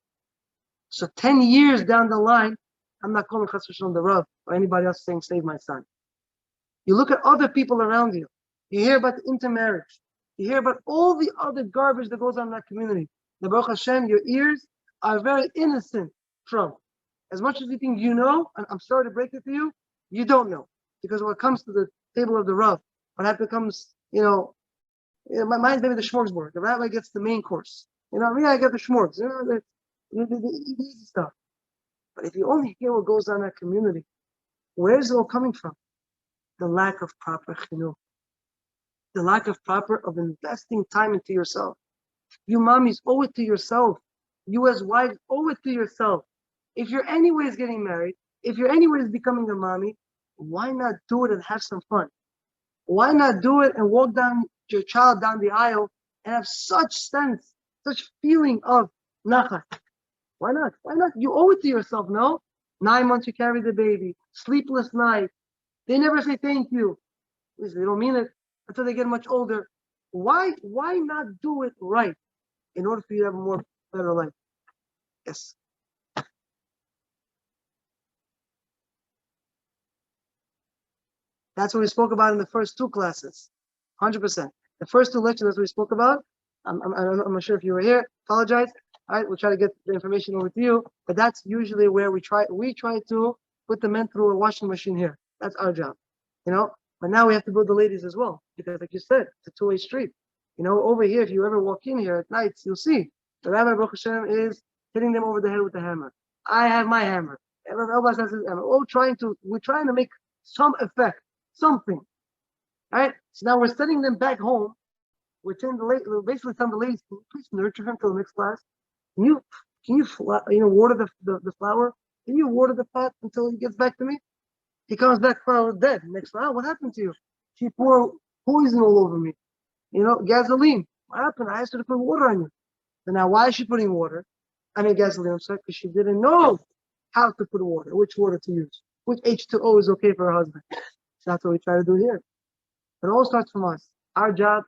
So 10 years down the line, I'm not calling Chas v'Shalom the Rav or anybody else saying, save my son. You look at other people around you. You hear about the intermarriage. You hear about all the other garbage that goes on in that community. The Baruch Hashem, your ears are very innocent from. As much as you think you know, and I'm sorry to break it to you, you don't know. Because when it comes to the table of the Rav, when that becomes, mine's maybe the smorgasbord. The rabbi gets the main course. Me, I get the schmorgs. The easy stuff. But if you only hear what goes on in that community, where is it all coming from? The lack of proper chinuch. The lack of investing time into yourself. You mommies owe it to yourself. You as wives owe it to yourself. If you're anyways getting married, if you're anyways becoming a mommy, why not do it and have some fun? Why not do it and walk down your child down the aisle and have such sense, such feeling of nachat? Why not? Why not? You owe it to yourself, no? 9 months you carry the baby, sleepless night. They never say thank you. At least they don't mean it until they get much older. Why not do it right in order for you to have a more better life? Yes. That's what we spoke about in the first two classes. 100%. The first two lectures we spoke about, I'm not sure if you were here, apologize. All right, we'll try to get the information over to you, but that's usually where we try to put the men through a washing machine here. That's our job, but now we have to build the ladies as well, because like you said, it's a two-way street. Over here, if you ever walk in here at nights, you'll see the Rabbi Baruch Hashem is hitting them over the head with the hammer. I have my hammer. Everyone else has his hammer. We're trying to make some effect, something. All right, so now we're sending them back home. We're telling basically telling the ladies, can you please nurture him till the next class? Can you water the flower? Can you water the pot until he gets back to me? He comes back flower dead. Next flower, what happened to you? She poured poison all over me. Gasoline. What happened? I asked her to put water on you. So now why is she putting water? Gasoline, I'm sorry, because she didn't know how to put water, which water to use, which H2O is okay for her husband. So that's what we try to do here. It all starts from us. Our job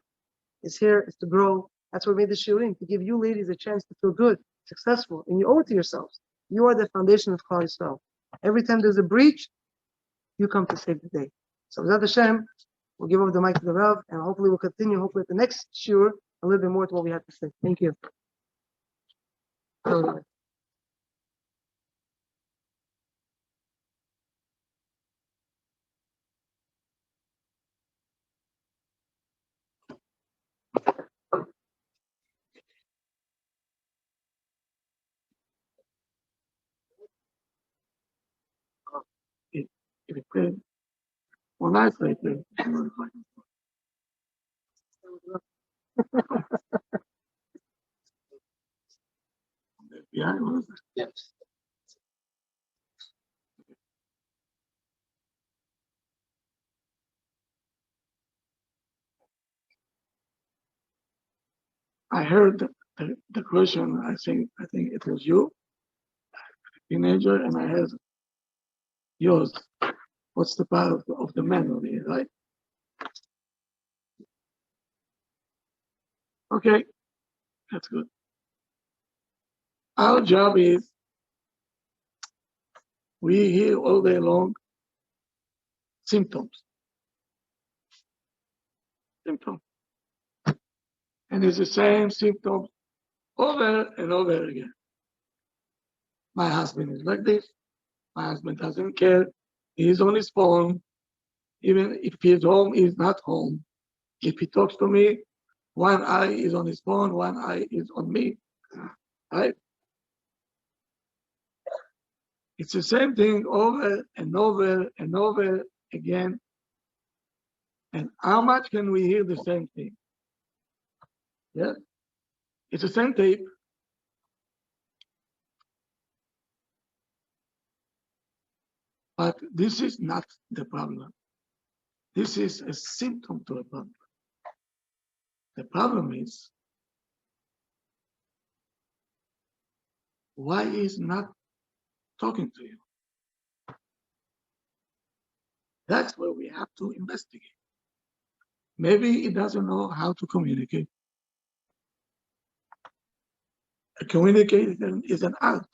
is to grow. That's what we made the shiurim, to give you ladies a chance to feel good, successful, and you owe it to yourselves. You are the foundation of Klal Yisrael. Every time there's a breach, you come to save the day. So B'ezrat Hashem, we'll give over the mic to the Rav, and hopefully we'll continue, at the next shiur, a little bit more to what we have to say. Thank you. Yes. I heard the question. I think it was you, teenager, and I heard yours. What's the part of the man over here, right? Okay, that's good. Our job is, we hear all day long symptoms. And it's the same symptoms over and over again. My husband is like this. My husband doesn't care. He's on his phone. Even if he's home, he's not home. If he talks to me, one eye is on his phone, one eye is on me. Right? It's the same thing over and over and over again. And how much can we hear the same thing? Yeah? It's the same tape. But this is not the problem. This is a symptom to a problem. The problem is, why he's not talking to you? That's where we have to investigate. Maybe he doesn't know how to communicate. Communication is an art.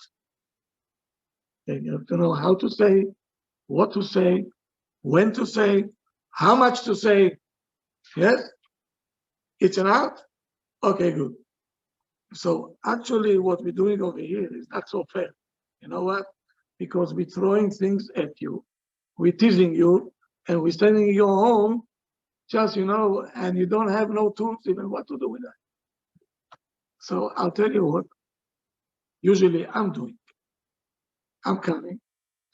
And you have to know how to say, what to say, when to say, how much to say. Yes? It's an art? Okay, good. So actually what we're doing over here is not so fair. You know what? Because we're throwing things at you, we're teasing you, and we're sending you home just, and you don't have no tools even what to do with that. So I'll tell you what, usually I'm doing. I'm coming,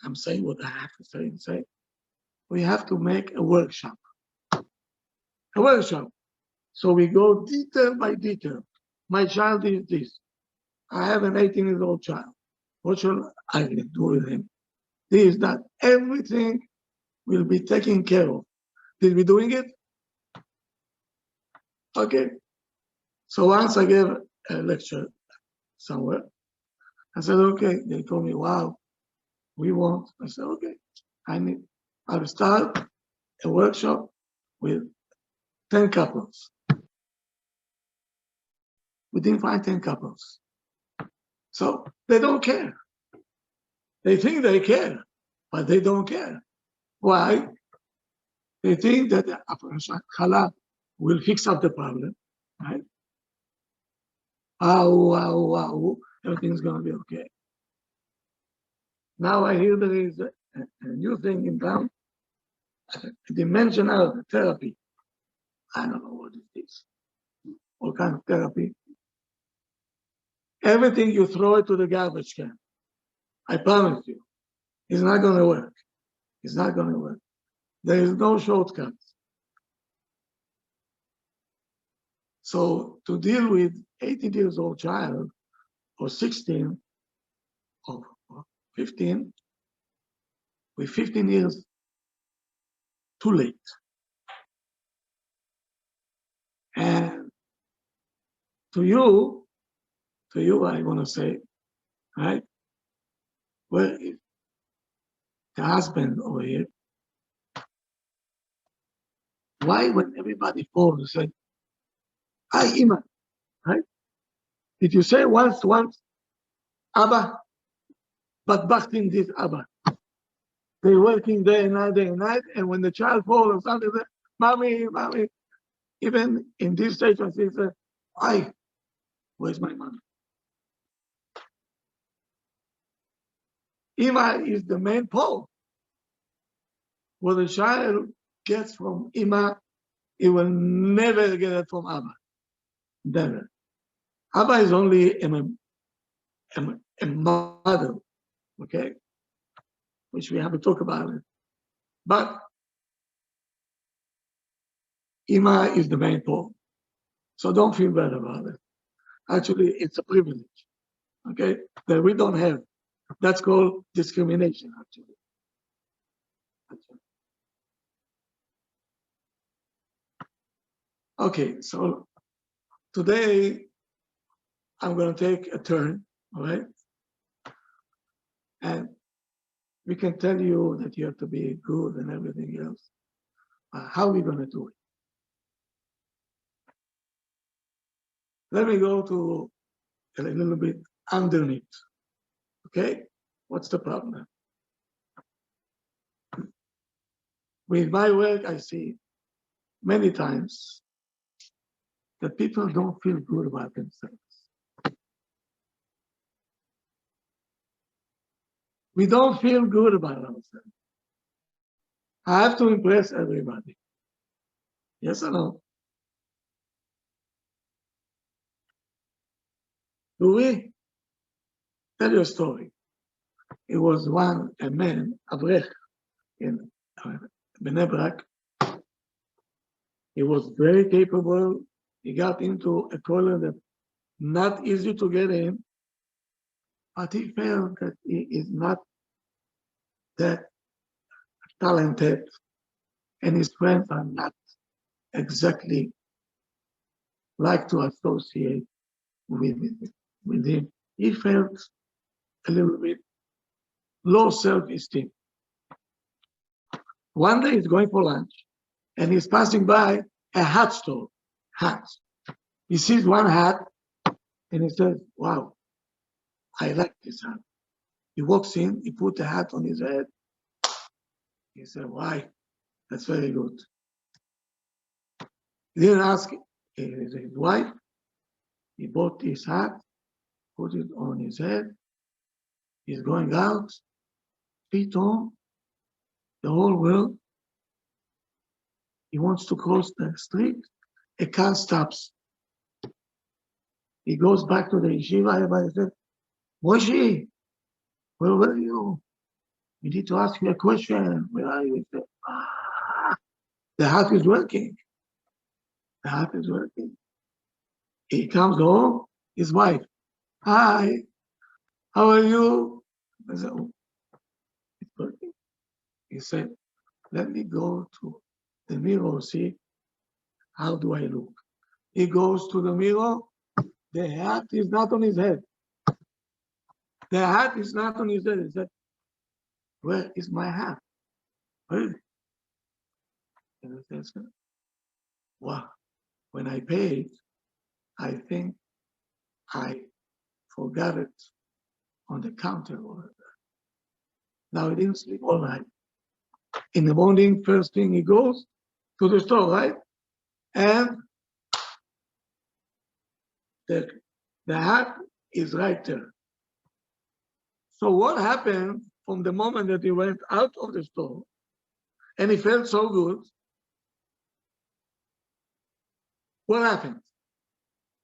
I'm saying what I have to say and say. We have to make a workshop. So we go detail by detail. My child is this. I have an 18-year-old child. What should I do with him? is that everything will be taken care of. Did we doing it? Okay. So once I gave a lecture somewhere, I said, okay. They told me, wow, we won't. I said, okay, I'll start a workshop with 10 couples. We didn't find 10 couples. So they don't care. They think they care, but they don't care. Why? They think that the Chala will fix up the problem, right? Everything's going to be okay. Now I hear there is a new thing in town, dimensional therapy. I don't know what it is. What kind of therapy? Everything you throw it to the garbage can. I promise you, it's not going to work. It's not going to work. There is no shortcut. So to deal with 18 years old child or 16 or 15, with 15 years too late. And to you, I want to say, right? Well, the husband over here, why when everybody falls, you say, hi, Ima, right? Did you say once, Abba, but busting this Abba? They're working day and night, and when the child falls or something, they say, mommy, even in this situation, she says, hi, where's my mommy? Ima is the main pole. What the child gets from Ima, it will never get it from Abba. Never. Abba is only a mother, okay? Which we have to talk about it. But Ima is the main pole. So don't feel bad about it. Actually, it's a privilege, okay? That we don't have. That's called discrimination, actually. Okay, so today I'm going to take a turn, all right? And we can tell you that you have to be good and everything else. How are we going to do it? Let me go to a little bit underneath, okay? What's the problem? With my work, I see many times that people don't feel good about themselves. We don't feel good about ourselves. I have to impress everybody. Yes or no? Do we? Tell you a story. It was a man, Avrech, in Bnei Brak. He was very capable. He got into a college that not easy to get in, but he felt that he is not that talented, and his friends are not exactly like to associate with him. He felt a little bit low self-esteem. One day he's going for lunch, and he's passing by a hat store, hats. He sees one hat, and he says, wow, I like this hat. He walks in, he put the hat on his head. He said, why? That's very good. He didn't ask his wife. He bought his hat, put it on his head. He's going out. Pito, the whole world. He wants to cross the street. A car stops. He goes back to the yeshiva. Everybody said, Moshe, where were you? We need to ask you a question. Where are you? He said, the hat is working. The hat is working. He comes home. His wife, hi, how are you? I said, oh, He said, let me go to the mirror, see how do I look. He goes to the mirror, the hat is not on his head. The hat is not on his head. He said, where is my hat? Where is it? And I said, wow, when I paid, I think I forgot it on the counter over there. Now he didn't sleep all night. In the morning, first thing he goes to the store, right? And the hat is right there. So what happened from the moment that he went out of the store and he felt so good? What happened?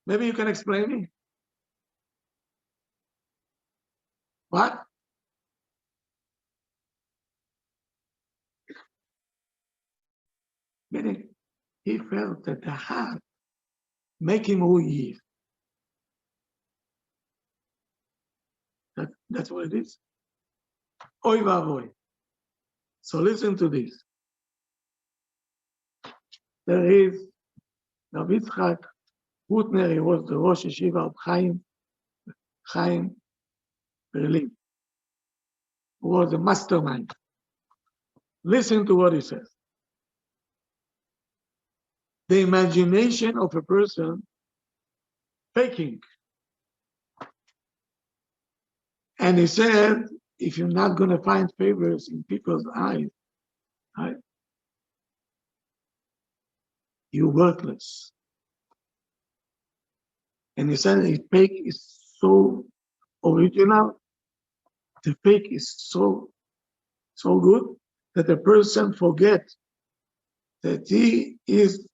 Maybe you can explain me. What? Meaning he felt that the hat make him who he is. That's what it is. Oy vavoy. So listen to this. There is Rabbi Hutner, he was the Rosh Yeshiva of Chaim Berlin, who was a mastermind. Listen to what he says. The imagination of a person faking. And he said, if you're not going to find favors in people's eyes, right, you're worthless. And he said, the fake is so original, the fake is so good that the person forgets that he is,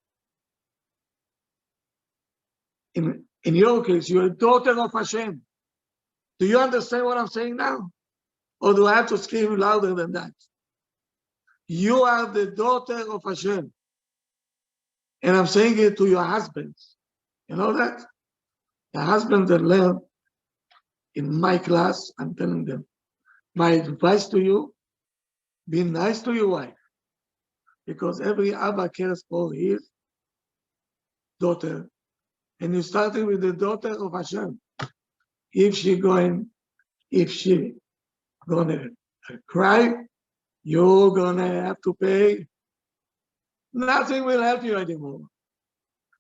in your case, you're a daughter of Hashem. Do you understand what I'm saying now? Or do I have to scream louder than that? You are the daughter of Hashem. And I'm saying it to your husbands. You know that? The husbands that learn in my class, I'm telling them, my advice to you, be nice to your wife. Because every Abba cares for his daughter. And you're starting with the daughter of Hashem. If she gonna cry, you're gonna have to pay. Nothing will help you anymore.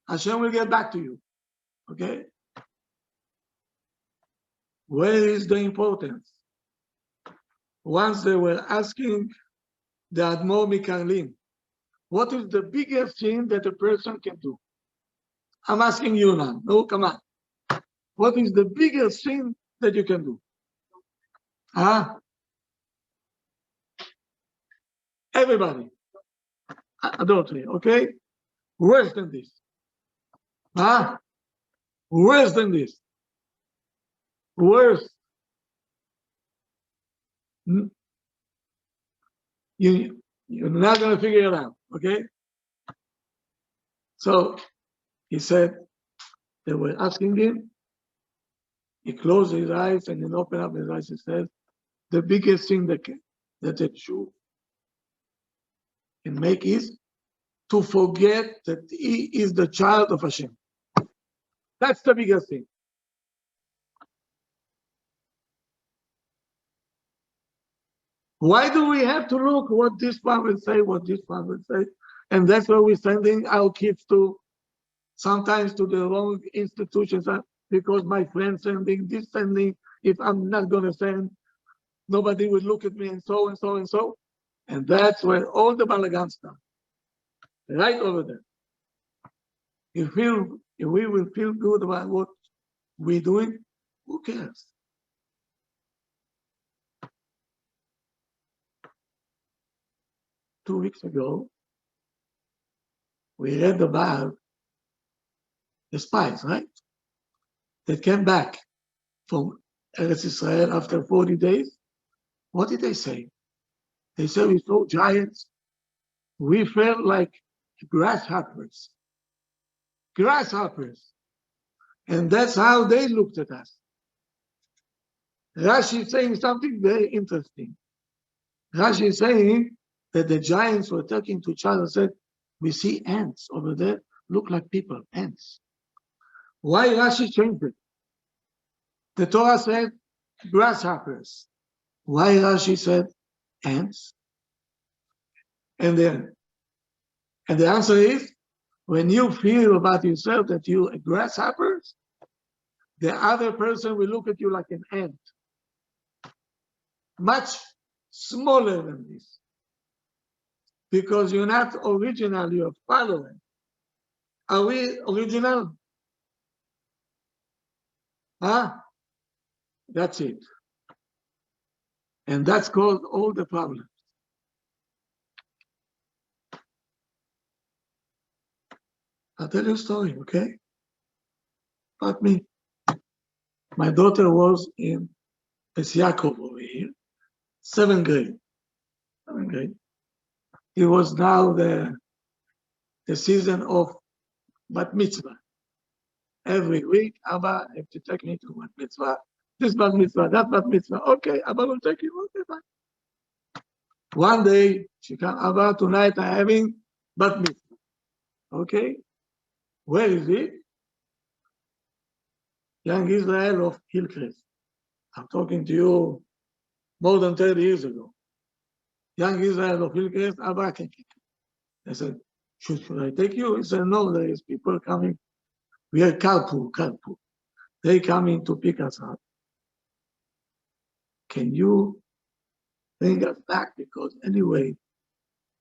Hashem will get back to you. Okay? Where is the importance? Once they were asking the Admor Mikarlin, what is the biggest thing that a person can do? I'm asking you now. No, come on. What is the biggest thing that you can do? Huh? Everybody. Adultery, okay? Worse than this. Huh? Worse than this. Worse. You're not going to figure it out, okay? So he said, they were asking him. He closed his eyes and then opened up his eyes and said, the biggest thing that a Jew can make is to forget that he is the child of Hashem. That's the biggest thing. Why do we have to look what this one will say, what this one will say? And that's why we're sending our kids to, sometimes to the wrong institutions, because my friend's sending, this sending, if I'm not going to send, nobody will look at me, and so and so and so. And that's where all the balagan start. Right over there. If we will feel good about what we're doing, who cares? Two weeks ago, we read about the spies, right? That came back from Eretz Israel after 40 days. What did they say? They said we saw giants. We felt like grasshoppers. Grasshoppers. And that's how they looked at us. Rashi is saying something very interesting. Rashi is saying that the giants were talking to each other and said, we see ants over there, look like people, ants. Why Rashi changed it? The Torah said grasshoppers. Why Rashi said ants? And the answer is, when you feel about yourself that you're a grasshopper, the other person will look at you like an ant. Much smaller than this. Because you're not original, you're following. Are we original? Huh? That's it. And that's caused all the problems. I'll tell you a story, okay? About me. My daughter was in Yaakov over here, 7th grade. 7th grade. It was now the season of bat mitzvah. Every week, Abba, have to take me to bat mitzvah. This bat mitzvah, that bat mitzvah. Okay, Abba will take you. Okay, fine. One day, she came, Abba, tonight I'm having bat mitzvah. Okay, where is it? Young Israel of Hillcrest. I'm talking to you more than 30 years ago. Young Israel of Hillcrest, Abba, can take you. I said, should I take you? He said, no, there is people coming. We are carpool. They coming to pick us up. Can you bring us back? Because anyway,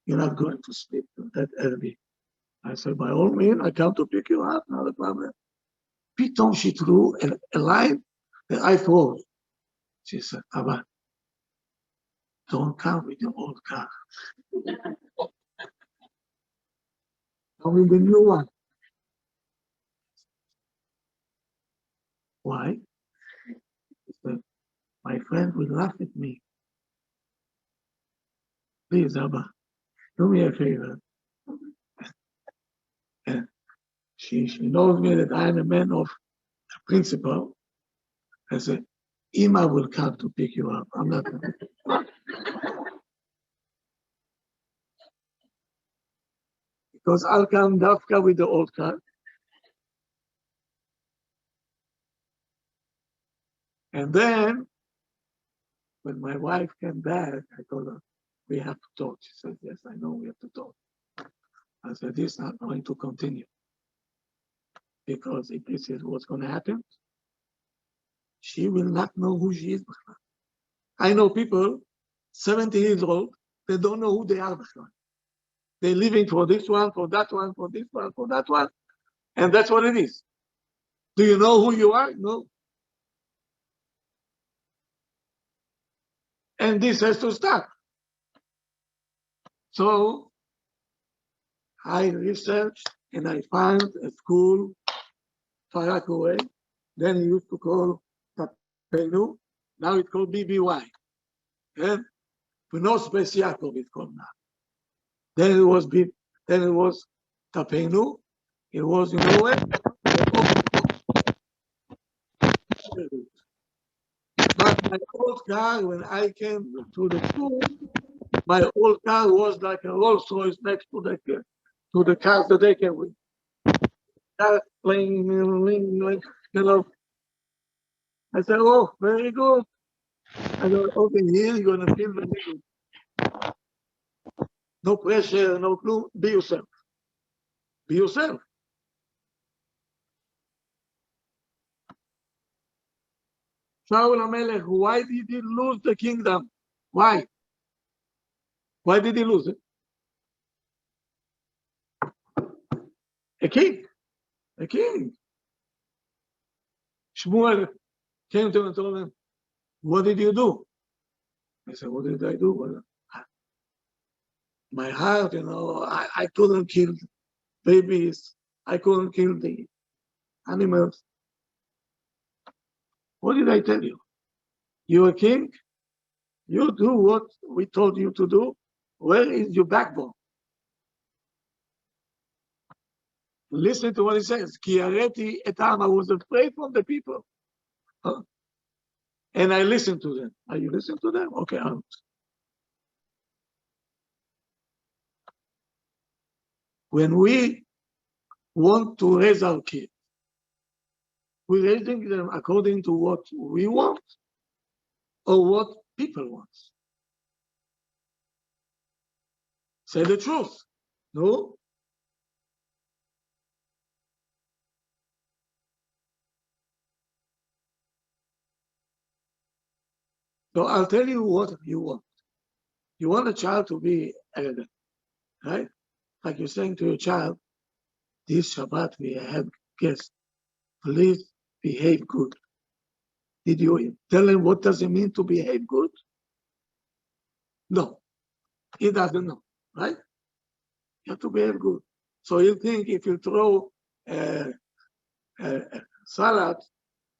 you're not going to sleep that early. I said, by all means, I come to pick you up, not a problem. Pitom, she threw a line that I froze. She said, Abba, don't come with your old car. Come with the new one. Why? He said, my friend will laugh at me. Please, Abba, do me a favor. And she knows me that I am a man of principle. I said, Ima will come to pick you up. I'm not going to. Because I'll come Dafka with the old car. And then, when my wife came back, I told her, we have to talk. She said, yes, I know we have to talk. I said, this is not going to continue. Because if this is what's going to happen, she will not know who she is. I know people, 70 years old, they don't know who they are. They're living for this one, for that one, for this one, for that one. And that's what it is. Do you know who you are? No. And this has to stop. So I researched and I found a school far away. Then it used to call Tapenu. Now it's called BBY. And Bnos Beis Yaakov it's called now. Then it was Tapenu. It was, you know what? But my old car, when I came to the school, my old car was like a Rolls Royce next to the cars that they came with. That playing, you know. I said, oh, very good. I go, okay, here you're gonna feel very good. No pressure, no clue. Be yourself. Be yourself. Shaul HaMelech, why did he lose the kingdom? Why? Why did he lose it? A king. A king. Shmuel came to him and told him, what did you do? I said, what did I do? Well, my heart, you know, I couldn't kill babies. I couldn't kill the animals. What did I tell you? You're a king. You do what we told you to do. Where is your backbone? Listen to what he says. Kiareti etam. I was afraid from the people. Huh? And I listened to them. Are you listening to them? Okay. When we want to raise our kids, we're raising them according to what we want or what people want. Say the truth. No? So I'll tell you what you want. You want a child to be arrogant, right? Like you're saying to your child, this Shabbat we have guests. Please behave good. Did you tell him what does it mean to behave good? No, he doesn't know, right? You have to behave good. So you think if you throw a salad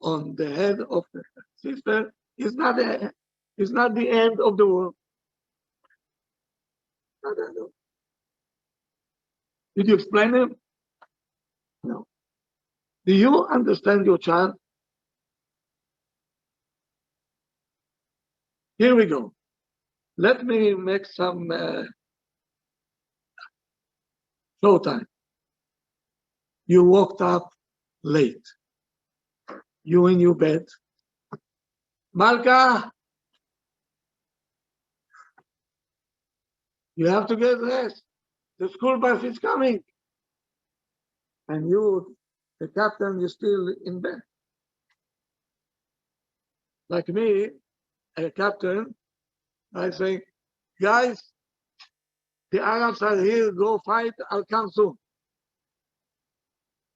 on the head of the sister, it's not the end of the world. No. Did you explain him? No. Do you understand your child? Here we go. Let me make some show time. You woke up late. You in your bed. Malka, you have to get dressed. The school bus is coming. And you, the captain, you're still in bed. Like me, a captain, I say, guys, the Arabs are here, go fight, I'll come soon.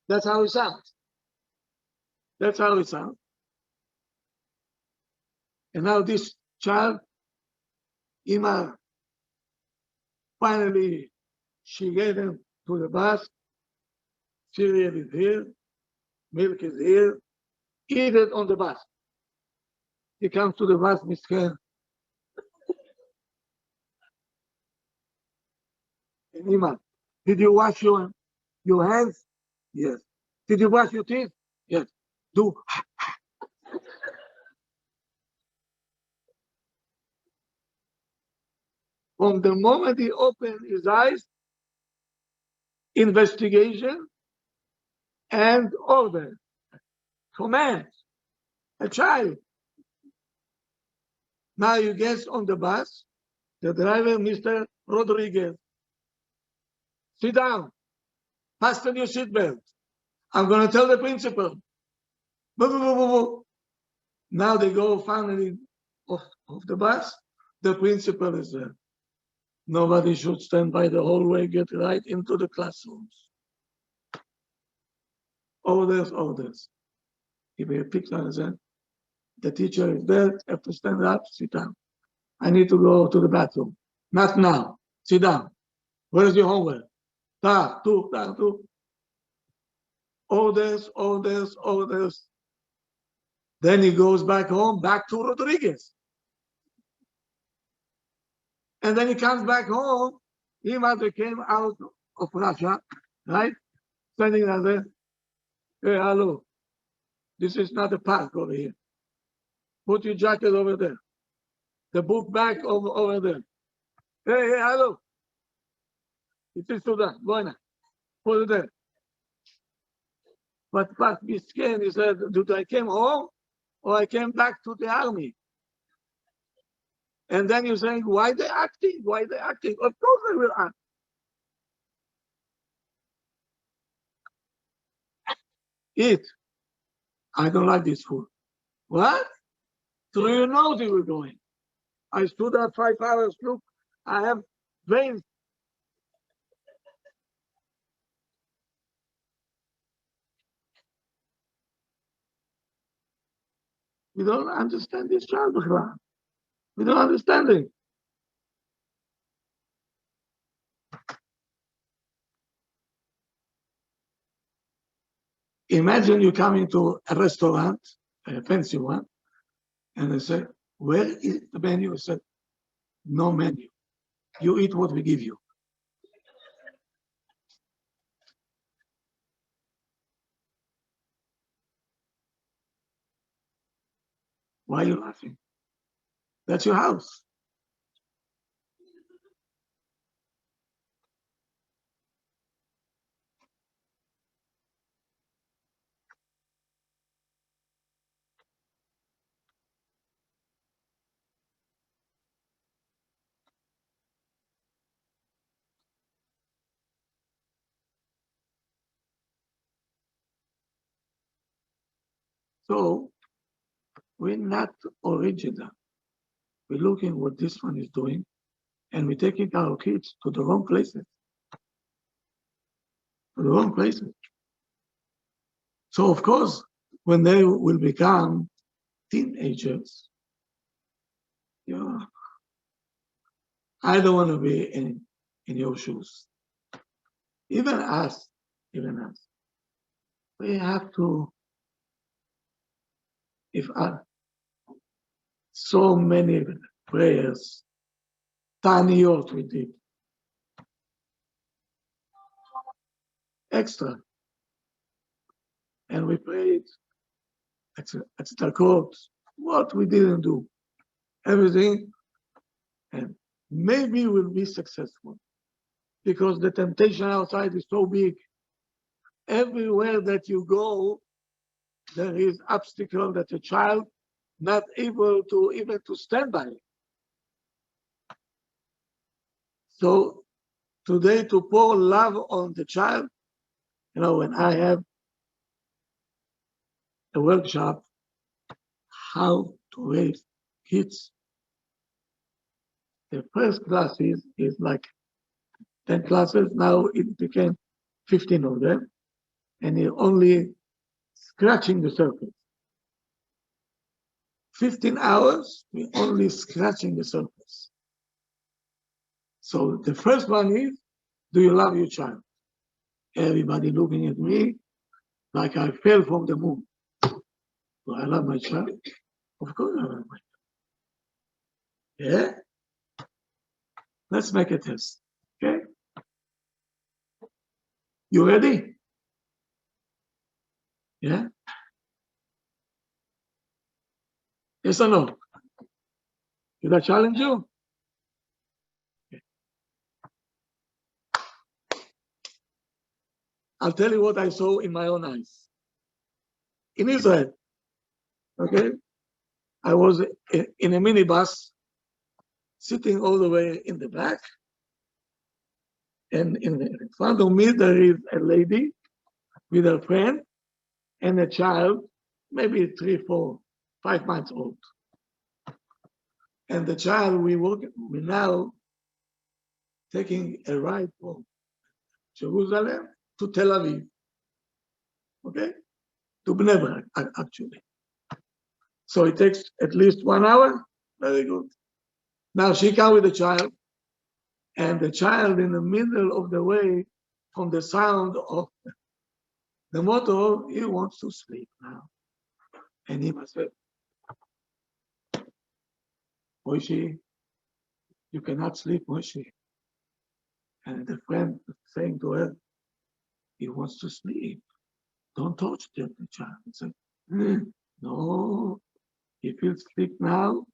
That's how it sounds. That's how it sounds. And now this child, Ima, finally, she gave him to the bus. Cereal is here, milk is here, eat it on the bus. He comes to the bus, Mr. And Ima, did you wash your hands? Yes. Did you brush your teeth? Yes. Do. From the moment he opened his eyes, investigation and order, command, a child. Now you get on the bus, the driver, Mr. Rodriguez, sit down, fasten your seatbelt. I'm going to tell the principal. Boo, boo, boo, boo, boo. Now they go finally off the bus. The principal is there. Nobody should stand by the hallway, get right into the classrooms. Orders. If he picks on his hand, the teacher is there, have to stand up, sit down. I need to go to the bathroom. Not now. Sit down. Where is your homework? Ta, tu. Orders. Then he goes back home, back to Rodriguez. And then he comes back home. He must have came out of Russia, right? Standing there. Hey, hello. This is not a park over here. Put your jacket over there. The book bag over there. Hey, hello. It is Sudan. Buena. Put it there. But Miskin, he said, did I came home or I came back to the army? And then you're saying, why they acting? Why they acting? Of course they will act. Eat. I don't like this food. What? So you know they were going. I stood up 5 hours. Look, I have veins. We don't understand this child. We don't understand it. Imagine you come into a restaurant, a fancy one, and they say, where is the menu? I said, no menu. You eat what we give you. Why are you laughing? That's your house. So we're not original. We're looking what this one is doing, and we're taking our kids to the wrong places. To the wrong places. So of course, when they will become teenagers, I don't want to be in your shoes. Even us, we have to, so many prayers, taniyot we did, extra, and we prayed at the court, what we didn't do, everything, and maybe we'll be successful because the temptation outside is so big. Everywhere that you go, there is obstacle that a child not able to even to stand by. So today to pour love on the child, when I have a workshop, how to raise kids, the first class is like 10 classes, now it became 15 of them, and you're only scratching the surface. 15 hours, we're only scratching the surface. So the first one is, do you love your child? Everybody looking at me like I fell from the moon. Do I love my child? Of course I love my child. Yeah? Let's make a test. Okay? You ready? Yeah? Yes or no? Did I challenge you? Okay. I'll tell you what I saw in my own eyes. In Israel, okay? I was in a minibus, sitting all the way in the back, and in front of me there is a lady with her friend and a child, maybe 3, 4, 5 months old. And the child, we now taking a ride from Jerusalem to Tel Aviv, okay? To Bnei Brak, actually. So it takes at least 1 hour. Very good. Now she comes with the child, and the child in the middle of the way, from the sound of the motor, he wants to sleep now. And he must say, Moshe, you cannot sleep, Moshe. And the friend saying to her, he wants to sleep. Don't touch the child. He said, no, if you sleep now,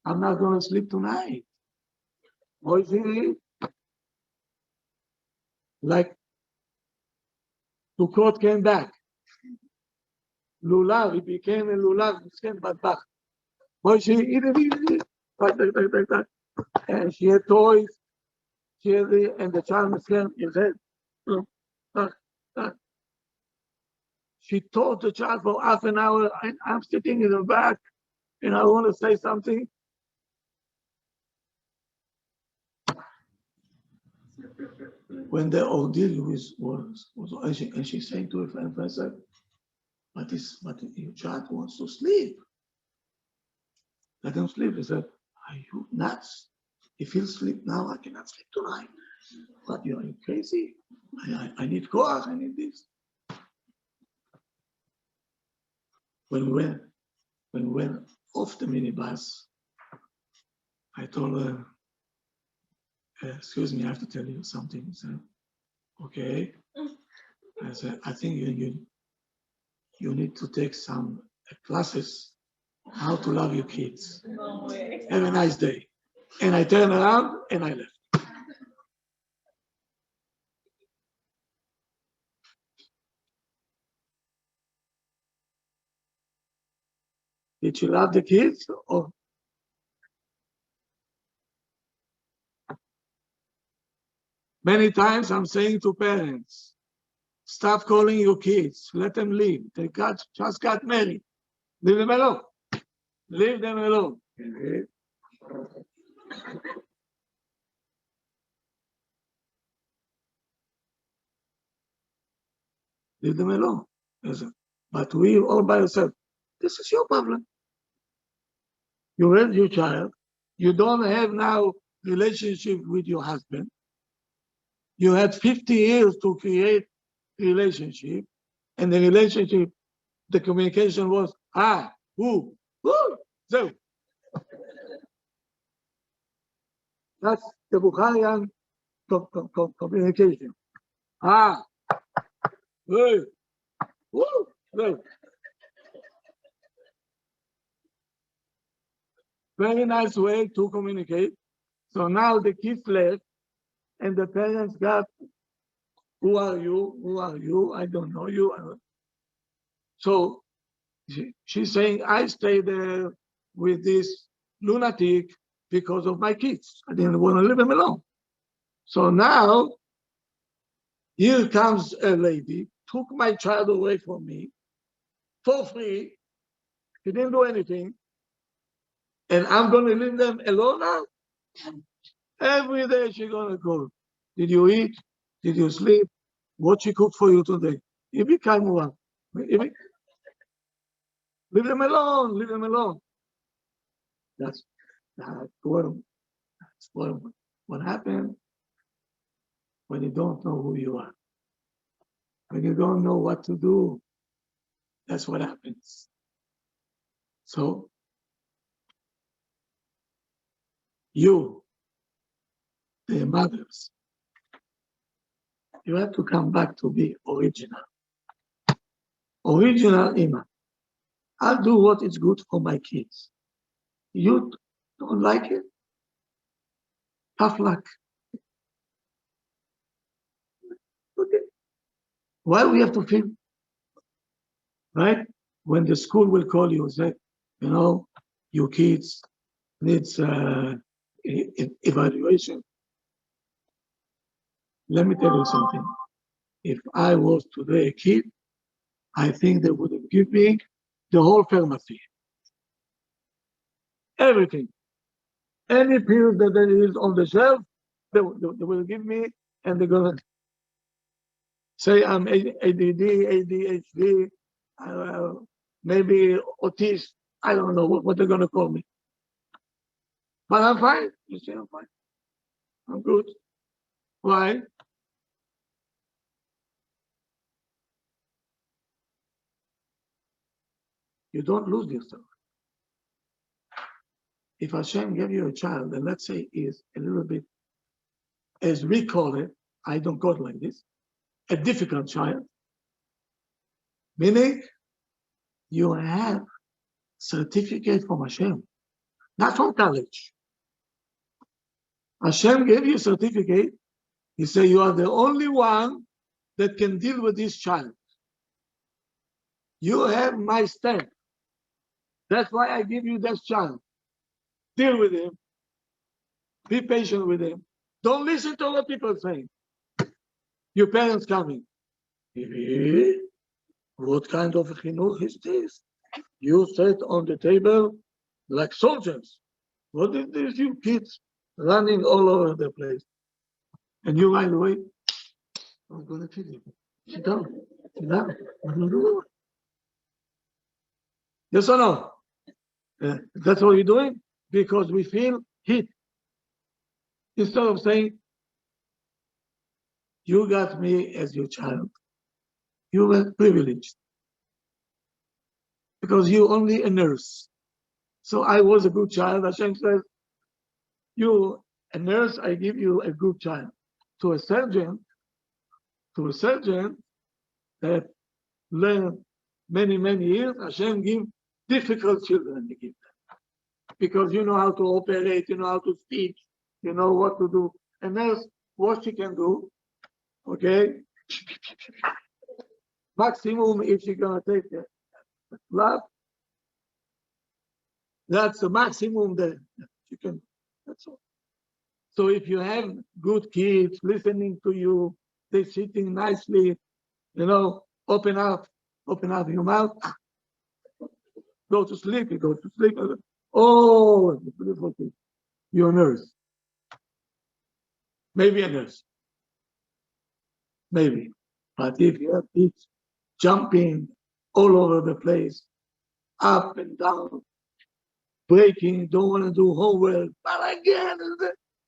I'm not going to sleep tonight. Moshe, like Sukkot came back. Lulav, he became a lulav, Moshe, eat it. And she had toys, and the child was his head. She taught the child for half an hour, and I'm sitting in the back, and I want to say something. When the ordeal was and she said to her friend, but your child wants to sleep. Let him sleep. He said, are you nuts? If he'll sleep now, I cannot sleep tonight. But you're crazy. I need koach, I need this. When we went off the minibus, I told her, excuse me, I have to tell you something. He said, okay. I said, I think you need to take some classes how to love your kids. No way. Have a nice day. And I turned around and I left. Did you love the kids? Or many times I'm saying to parents, stop calling your kids, let them live. They just got married. Leave them alone. Leave them alone. Okay. Leave them alone. But we all by yourself. This is your problem. You raise your child. You don't have now relationship with your husband. You had 50 years to create relationship, and the relationship, the communication was who, so. That's the Bukharian communication. Hey, woo, so. Very nice way to communicate. So now the kids left, and the parents got, who are you? Who are you? I don't know you. So she's saying, I stay there with this lunatic because of my kids. I didn't want to leave them alone. So now, here comes a lady, took my child away from me for free. She didn't do anything. And I'm going to leave them alone now? Every day she's going to call. Did you eat? Did you sleep? What she cooked for you today? You become one. Leave them alone. Leave them alone. That's what happened when you don't know who you are. When you don't know what to do, that's what happens. So, you, the mothers, you have to come back to be original. Original Ima. I'll do what is good for my kids. You don't like it? Tough luck. Okay. Why we have to feel? Right? When the school will call you and say, your kids needs evaluation. Let me tell you something. If I was today a kid, I think they would have given me the whole pharmacy. Everything. Any pills that there is on the shelf, they will give me, and they're going to say I'm ADD, ADHD, maybe autist. I don't know what they're going to call me. But I'm fine. You say I'm fine. I'm good. Why? You don't lose yourself. If Hashem gave you a child, and let's say is a little bit, as we call it, I don't call it like this, a difficult child, meaning you have certificate from Hashem, not from college. Hashem gave you a certificate. He said you are the only one that can deal with this child. You have my stamp. That's why I give you this child. Deal with him. Be patient with him. Don't listen to what people say. Your parents coming. What kind of chinuch is this? You sit on the table like soldiers. What is this, you kids running all over the place? And you right away, I'm going to kill you. Sit down. Sit down. Yes or no? That's what you're doing? Because we feel heat. Instead of saying, you got me as your child. You were privileged. Because you only a nurse. So I was a good child. Hashem says, you a nurse, I give you a good child. To a surgeon that learned many, many years, Hashem give difficult children to give them. Because you know how to operate, you know how to speak, you know what to do. A nurse, what she can do, okay? Maximum, if she's gonna take the blood, that's the maximum that you can, that's all. So if you have good kids listening to you, they're sitting nicely, open up your mouth. go to sleep, you go to sleep. Oh, it's a beautiful thing. You're a nurse. Maybe a nurse. Maybe. But if you have kids jumping all over the place, up and down, breaking, don't want to do homework, but again,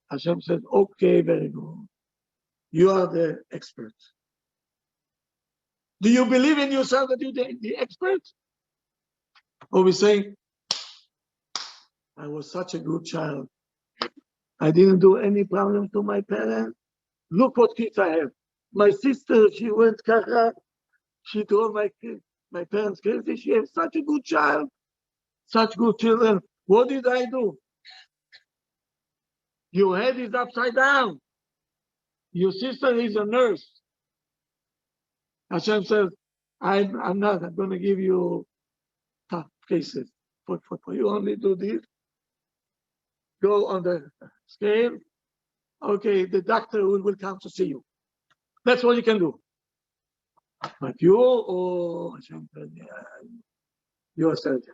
Hashem says, okay, very good. You are the expert. Do you believe in yourself that you're the expert? Or we say, I was such a good child. I didn't do any problem to my parents. Look what kids I have. My sister, she went kacha. She drove my parents crazy. She has such a good child, such good children. What did I do? Your head is upside down. Your sister is a nurse. Hashem says, I'm not. I'm going to give you tough cases. For you only do this. Go on the scale. Okay, the doctor will come to see you. That's what you can do. But you, oh, Hashem says, yeah, you're a surgeon.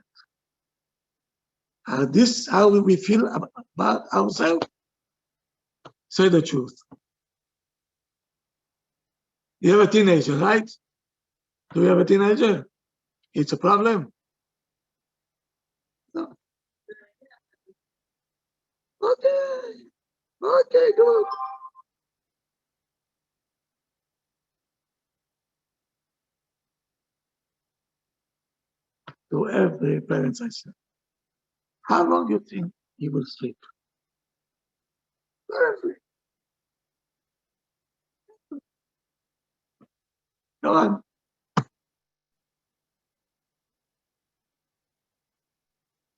This how we feel about ourselves? Say the truth. You have a teenager, right? Do you have a teenager? It's a problem. No. Okay, good. To every parent I said, how long you think he will sleep? Every. Go on.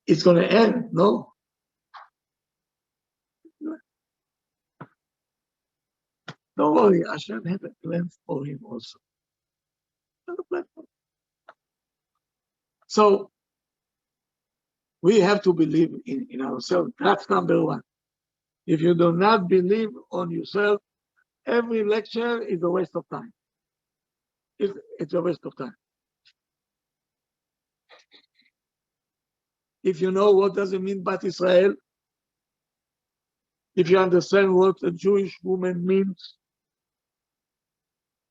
It's going to end, no? Don't worry, Hashem have a plan for him also. Have a plan for him. So, we have to believe in ourselves. That's number one. If you do not believe on yourself, every lecture is a waste of time. It's a waste of time. If you know what does it mean Bat Israel, if you understand what a Jewish woman means,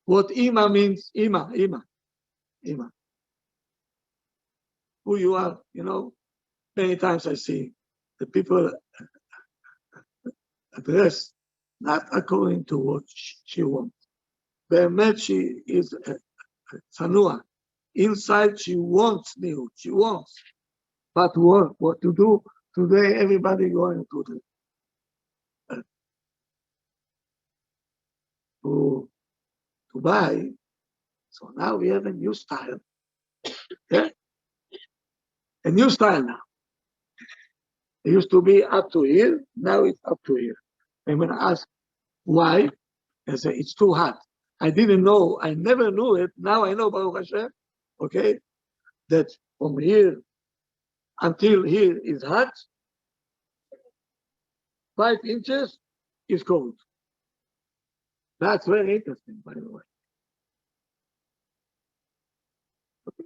what Ima means, Ima. Who you are, many times I see the people address not according to what she wants. Be'emet, she is Sanua. Inside, she wants new. She wants. But what to do? Today, everybody going to buy. So now we have a new style. Yeah? A new style now. It used to be up to here. Now it's up to here. I'm going to ask why. I say, it's too hot. I didn't know. I never knew it. Now I know, Baruch Hashem, okay, that from here until here is hot. 5 inches is cold. That's very interesting, by the way. Okay.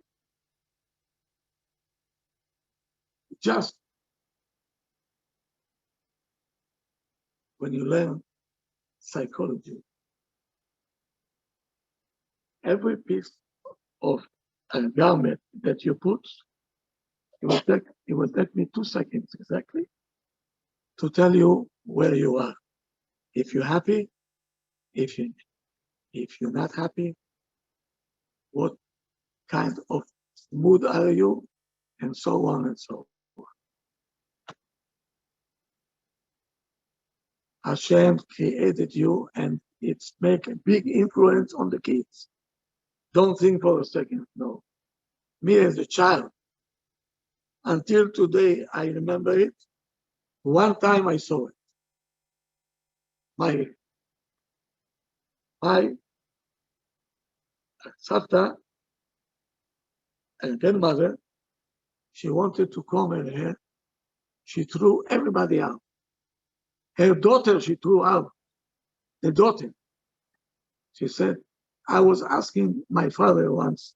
Just when you learn psychology, every piece of a garment that you put, it will take me 2 seconds exactly to tell you where you are. If you're happy, if you're not happy, what kind of mood are you, and so on and so on. Hashem created you, and it's make a big influence on the kids. Don't think for a second, no. Me as a child, until today, I remember it. One time I saw it. My Savta, a grandmother, she wanted to comb her hair. She threw everybody out. Her daughter, she threw out. The daughter. She said, I was asking my father once,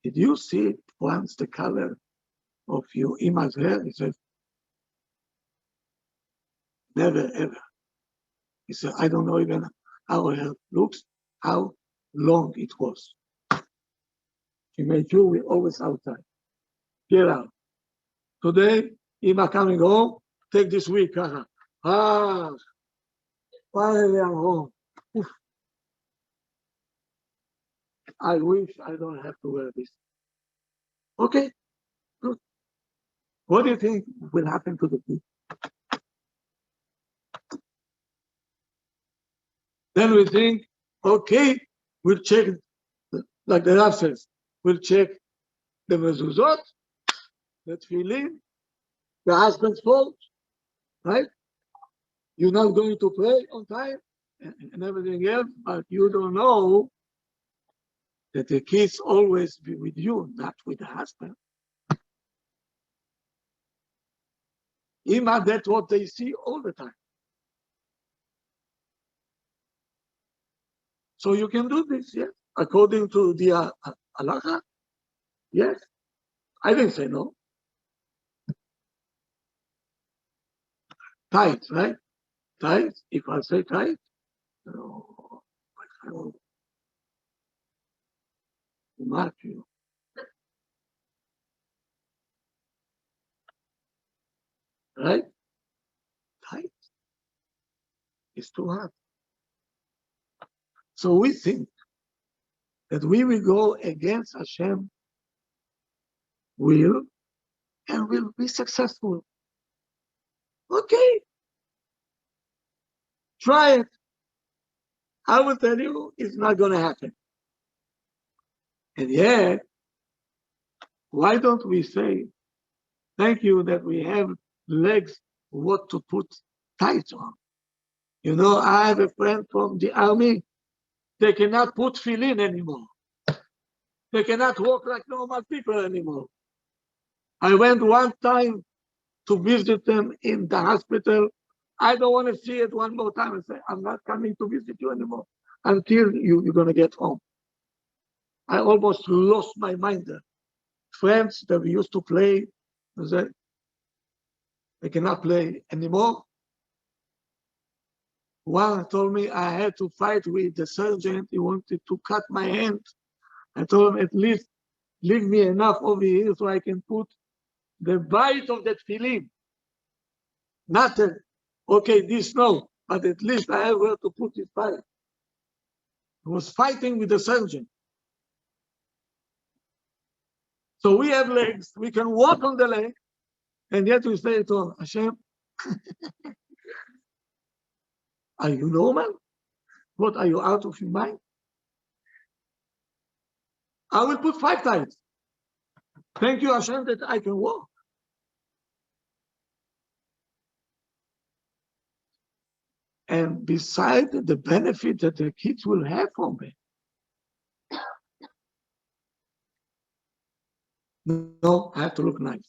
did you see once the color of your Ima's hair? He says, never ever. He said, I don't know even how her hair looks, how long it was. She made sure we're always outside. Get out. Today, Ima coming home, take this week. Finally I'm home. Oof. I wish I don't have to wear this. Okay, good. What do you think will happen to the kids? Then we think, okay, we'll check, like the Rav says, we'll check the mezuzot, the tefillin, the husband's fault, right? You're not going to pray on time and everything else, but you don't know that the kids always be with you, not with the husband. Ima, that's what they see all the time. So you can do this, yes, according to the halacha, yes. I didn't say no. Tight, right? Tight. If I say tight, no, I will mark you. Right? Tight. It's too hard. So we think that we will go against Hashem will and will be successful. Okay. Try it. I will tell you it's not going to happen. And yet, why don't we say, thank you that we have legs what to put tights on? You know, I have a friend from the army. They cannot put tefillin anymore. They cannot walk like normal people anymore. I went one time to visit them in the hospital. I don't want to see it one more time and say, I'm not coming to visit you anymore until you're going to get home. I almost lost my mind there. Friends that we used to play, they cannot play anymore. One told me I had to fight with the surgeon. He wanted to cut my hand. I told him, at least leave me enough over here so I can put the bite of that tefillin. Not a, okay, this no, but at least I have where to put his bite. He was fighting with the surgeon. So we have legs, we can walk on the leg, and yet we say to Hashem, are you normal? What, are you out of your mind? I will put 5 times. Thank you, Hashem, that I can walk. And beside the benefit that the kids will have from it, no, I have to look nice.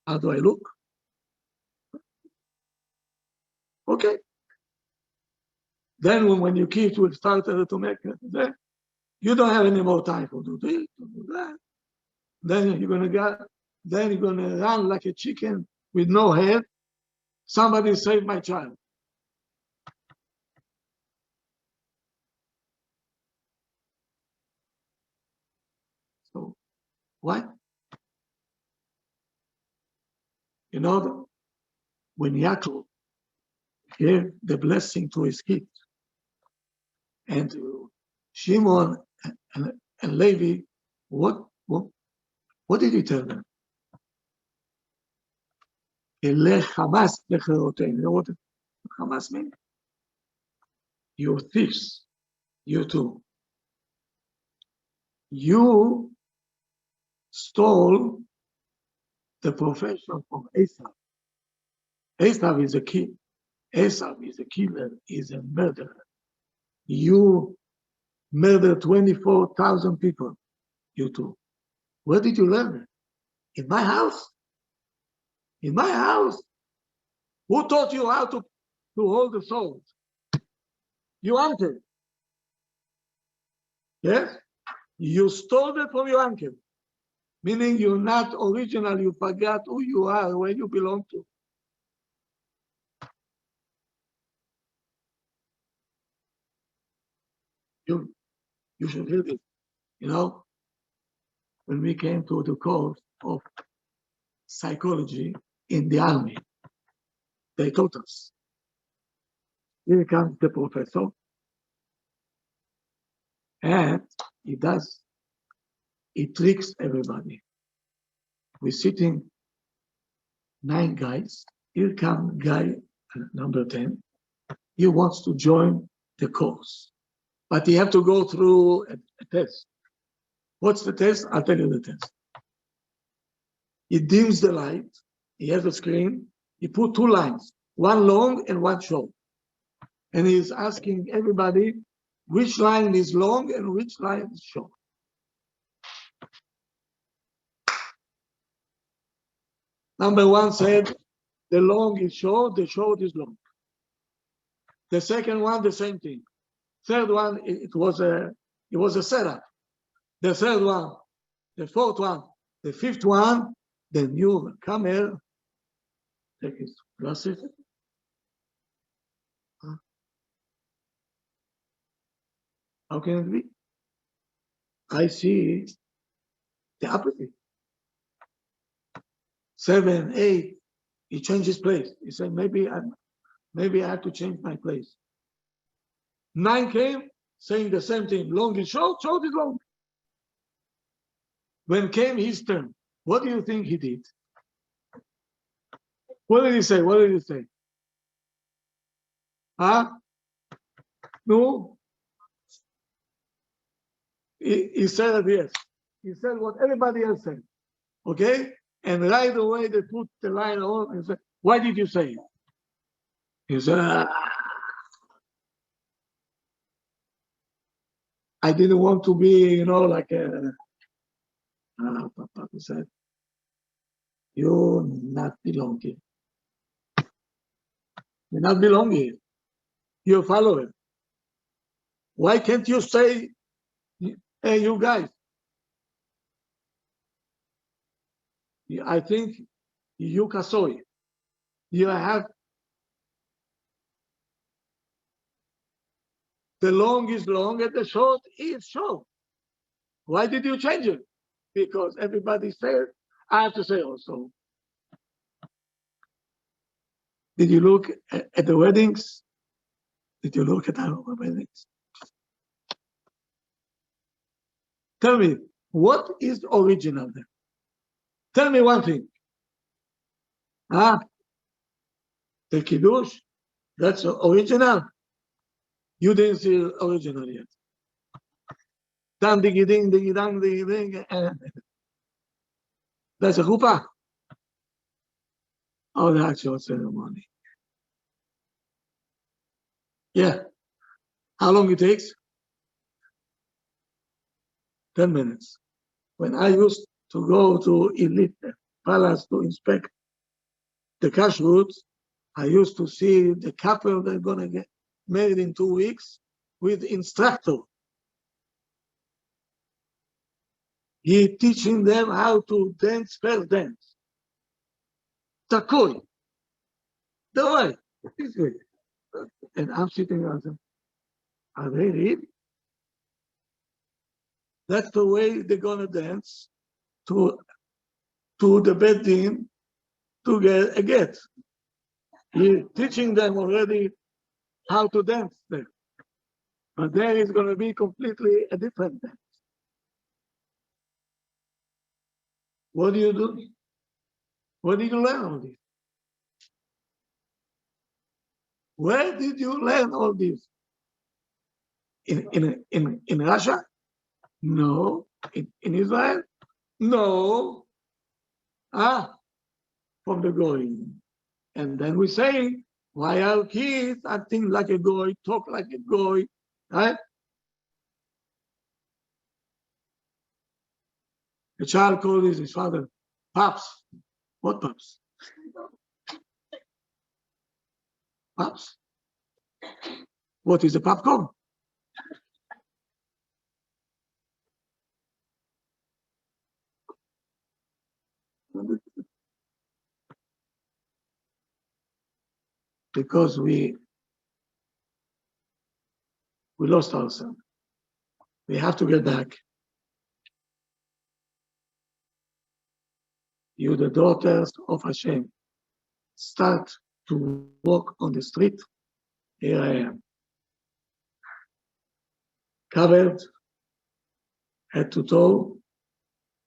How do I look? Okay. Then when your kids will start to make it, you don't have any more time to do this, to do that. Then you're gonna run like a chicken with no head. Somebody save my child. So what? You know, when Yaakov gave the blessing to his kids, and Shimon and Levi, what did he tell them? Hamas, you know what Hamas means? You thieves, you too. You stole the profession from Esau. Esau is a king. Esau is a killer, is a murderer. You murdered 24,000 people, you too. Where did you learn it? In my house. In my house. Who taught you how to hold the sword? Your uncle. Yes? You stole it from your uncle. Meaning you're not original, you forgot who you are, where you belong to. You should read it. You know, when we came to the course of psychology in the army, they taught us. Here comes the professor, and he tricks everybody. We're sitting 9 guys. Here comes guy number 10. He wants to join the course, but he have to go through a test. What's the test? I'll tell you the test. He dims the light. He has a screen. He put 2 lines, one long and one short. And he's asking everybody which line is long and which line is short. Number 1 said, the long is short, the short is long. The second one, the same thing. Third one, it was a setup. The third one, the fourth one, the fifth one, the newcomer, take his glasses. How can it be? I see the opposite. 7, 8, he changed his place. He said, maybe I have to change my place. 9 came, saying the same thing. Long is short, short is long. When came his turn, what do you think he did? What did he say? What did he say? Huh? No? He said yes. He said what everybody else said. Okay? And right away they put the line on and said, why did you say it? He said, I didn't want to be, like a, Papa said, you're not belong here. You're not belong here. You're a follower. Why can't you say, hey, you guys? I think you kasoi. You have the long is long and the short is short. Why did you change it? Because everybody said, I have to say also. Did you look at the weddings? Did you look at our weddings? Tell me, what is original there? Tell me one thing. The Kiddush, that's original. You didn't see original yet. Dang, diggy, ding, diggy, dang, diggy, ding. That's a chuppah. Oh, the actual ceremony. Yeah. How long it takes? 10 minutes. When I used to go to Elite Palace to inspect the kashrut, I used to see the couple they're going to get married in 2 weeks with instructor. He teaching them how to dance, first dance. Takoi. The way. This way. And I'm sitting around them. Are they really? That's the way they're going to dance to the Bedin to get a get. He's teaching them already how to dance there. But there is going to be completely a different dance. What do you do? Where did you learn all this? Where did you learn all this? In Russia? No. In Israel? No. From the goy. And then we say, why are kids acting like a goy, talk like a goy, right? A child calls his father, Pops. What Pops? Pops. What is a popcorn? because we lost ourselves. We have to get back. You, the daughters of Hashem, start to walk on the street. Here I am. Covered, head to toe,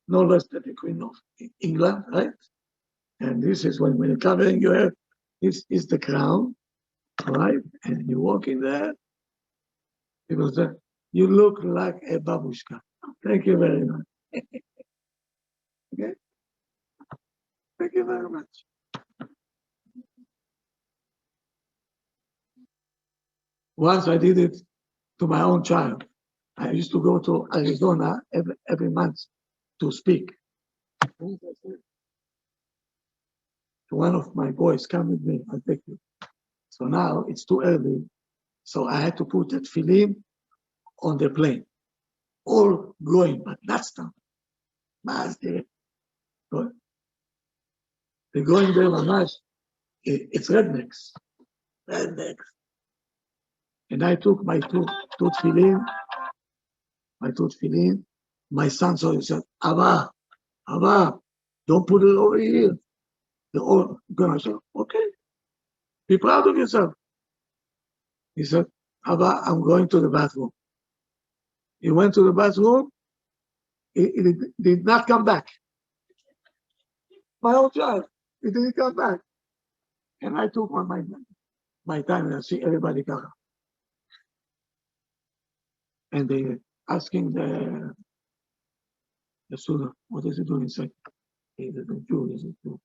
no less than the Queen of England, right? And this is when you're covering your head, this is the crown, right? And you walk in there, people say, you look like a babushka. Thank you very much. Okay? Thank you very much. Once I did it to my own child. I used to go to Arizona every month to speak. One of my boys, come with me, I'll take you. So now it's too early. So I had to put that tefillin on the plane. All going, but not stop. They're going there, mamash. It's rednecks. Rednecks. And I took my two tefillin. My son saw it, said, Abba, don't put it over here. They're all gonna say, okay, be proud of yourself. He said, Abba, I'm going to the bathroom. He went to the bathroom. He did not come back. My own child, he didn't come back. And I took my time and I see everybody come. And they asking the student, what is he doing? He said, he's a Jew, he's a Jew.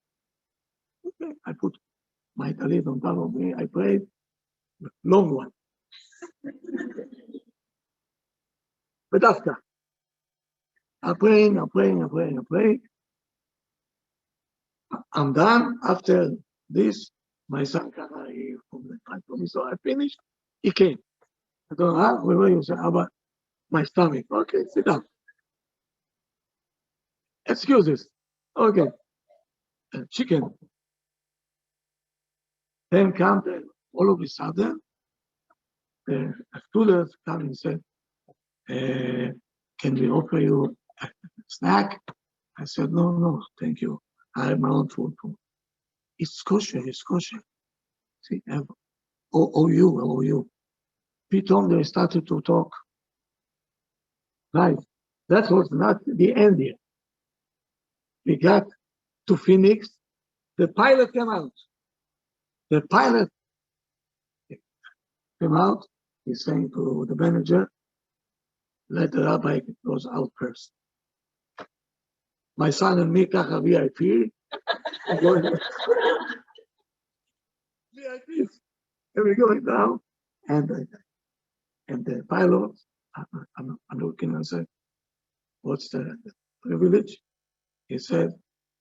Okay, I put my talit on top of me, I prayed, long one. But after, I'm praying. I'm done. After this, my son came from the factory, so I finished. He came. I don't know, where were you? Say, about my stomach. Okay, sit down. Excuses. Okay. Chicken. Then come, all of a sudden, the students come and said, can we offer you a snack? I said, no, thank you. I have my own food. It's kosher. See, you. Pithom they started to talk. Right. That was not the end yet. We got to Phoenix. The pilot came out. He's saying to the manager, let the rabbi goes out first. My son and me, Kacha VIP, VIPs, and we're going down, and the pilot, I'm looking and said, what's the privilege? He said,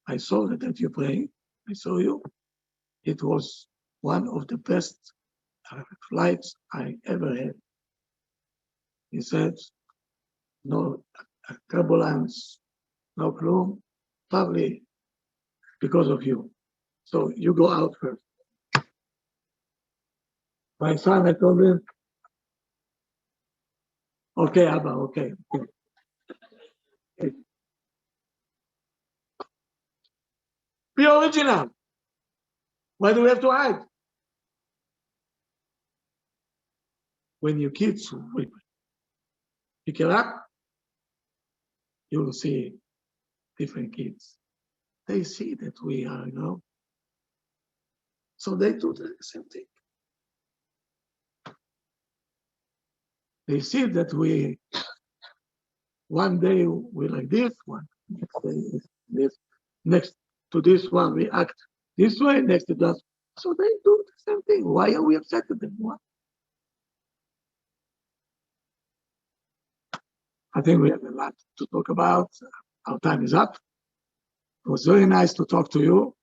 I saw that you're playing. I saw you. It was one of the best flights I ever had. He said, no turbulence, no gloom, probably because of you. So you go out first. My son, I told him, okay, Abba, okay. Be original. Why do we have to hide? When your kids will pick it up, you will see different kids. They see that we are, so they do the same thing. They see that we, one day we're like this, one next day is this, next to this one we act this way, next to that. So they do the same thing. Why are we upset with them? What? I think we have a lot to talk about. Our time is up. It was very nice to talk to you.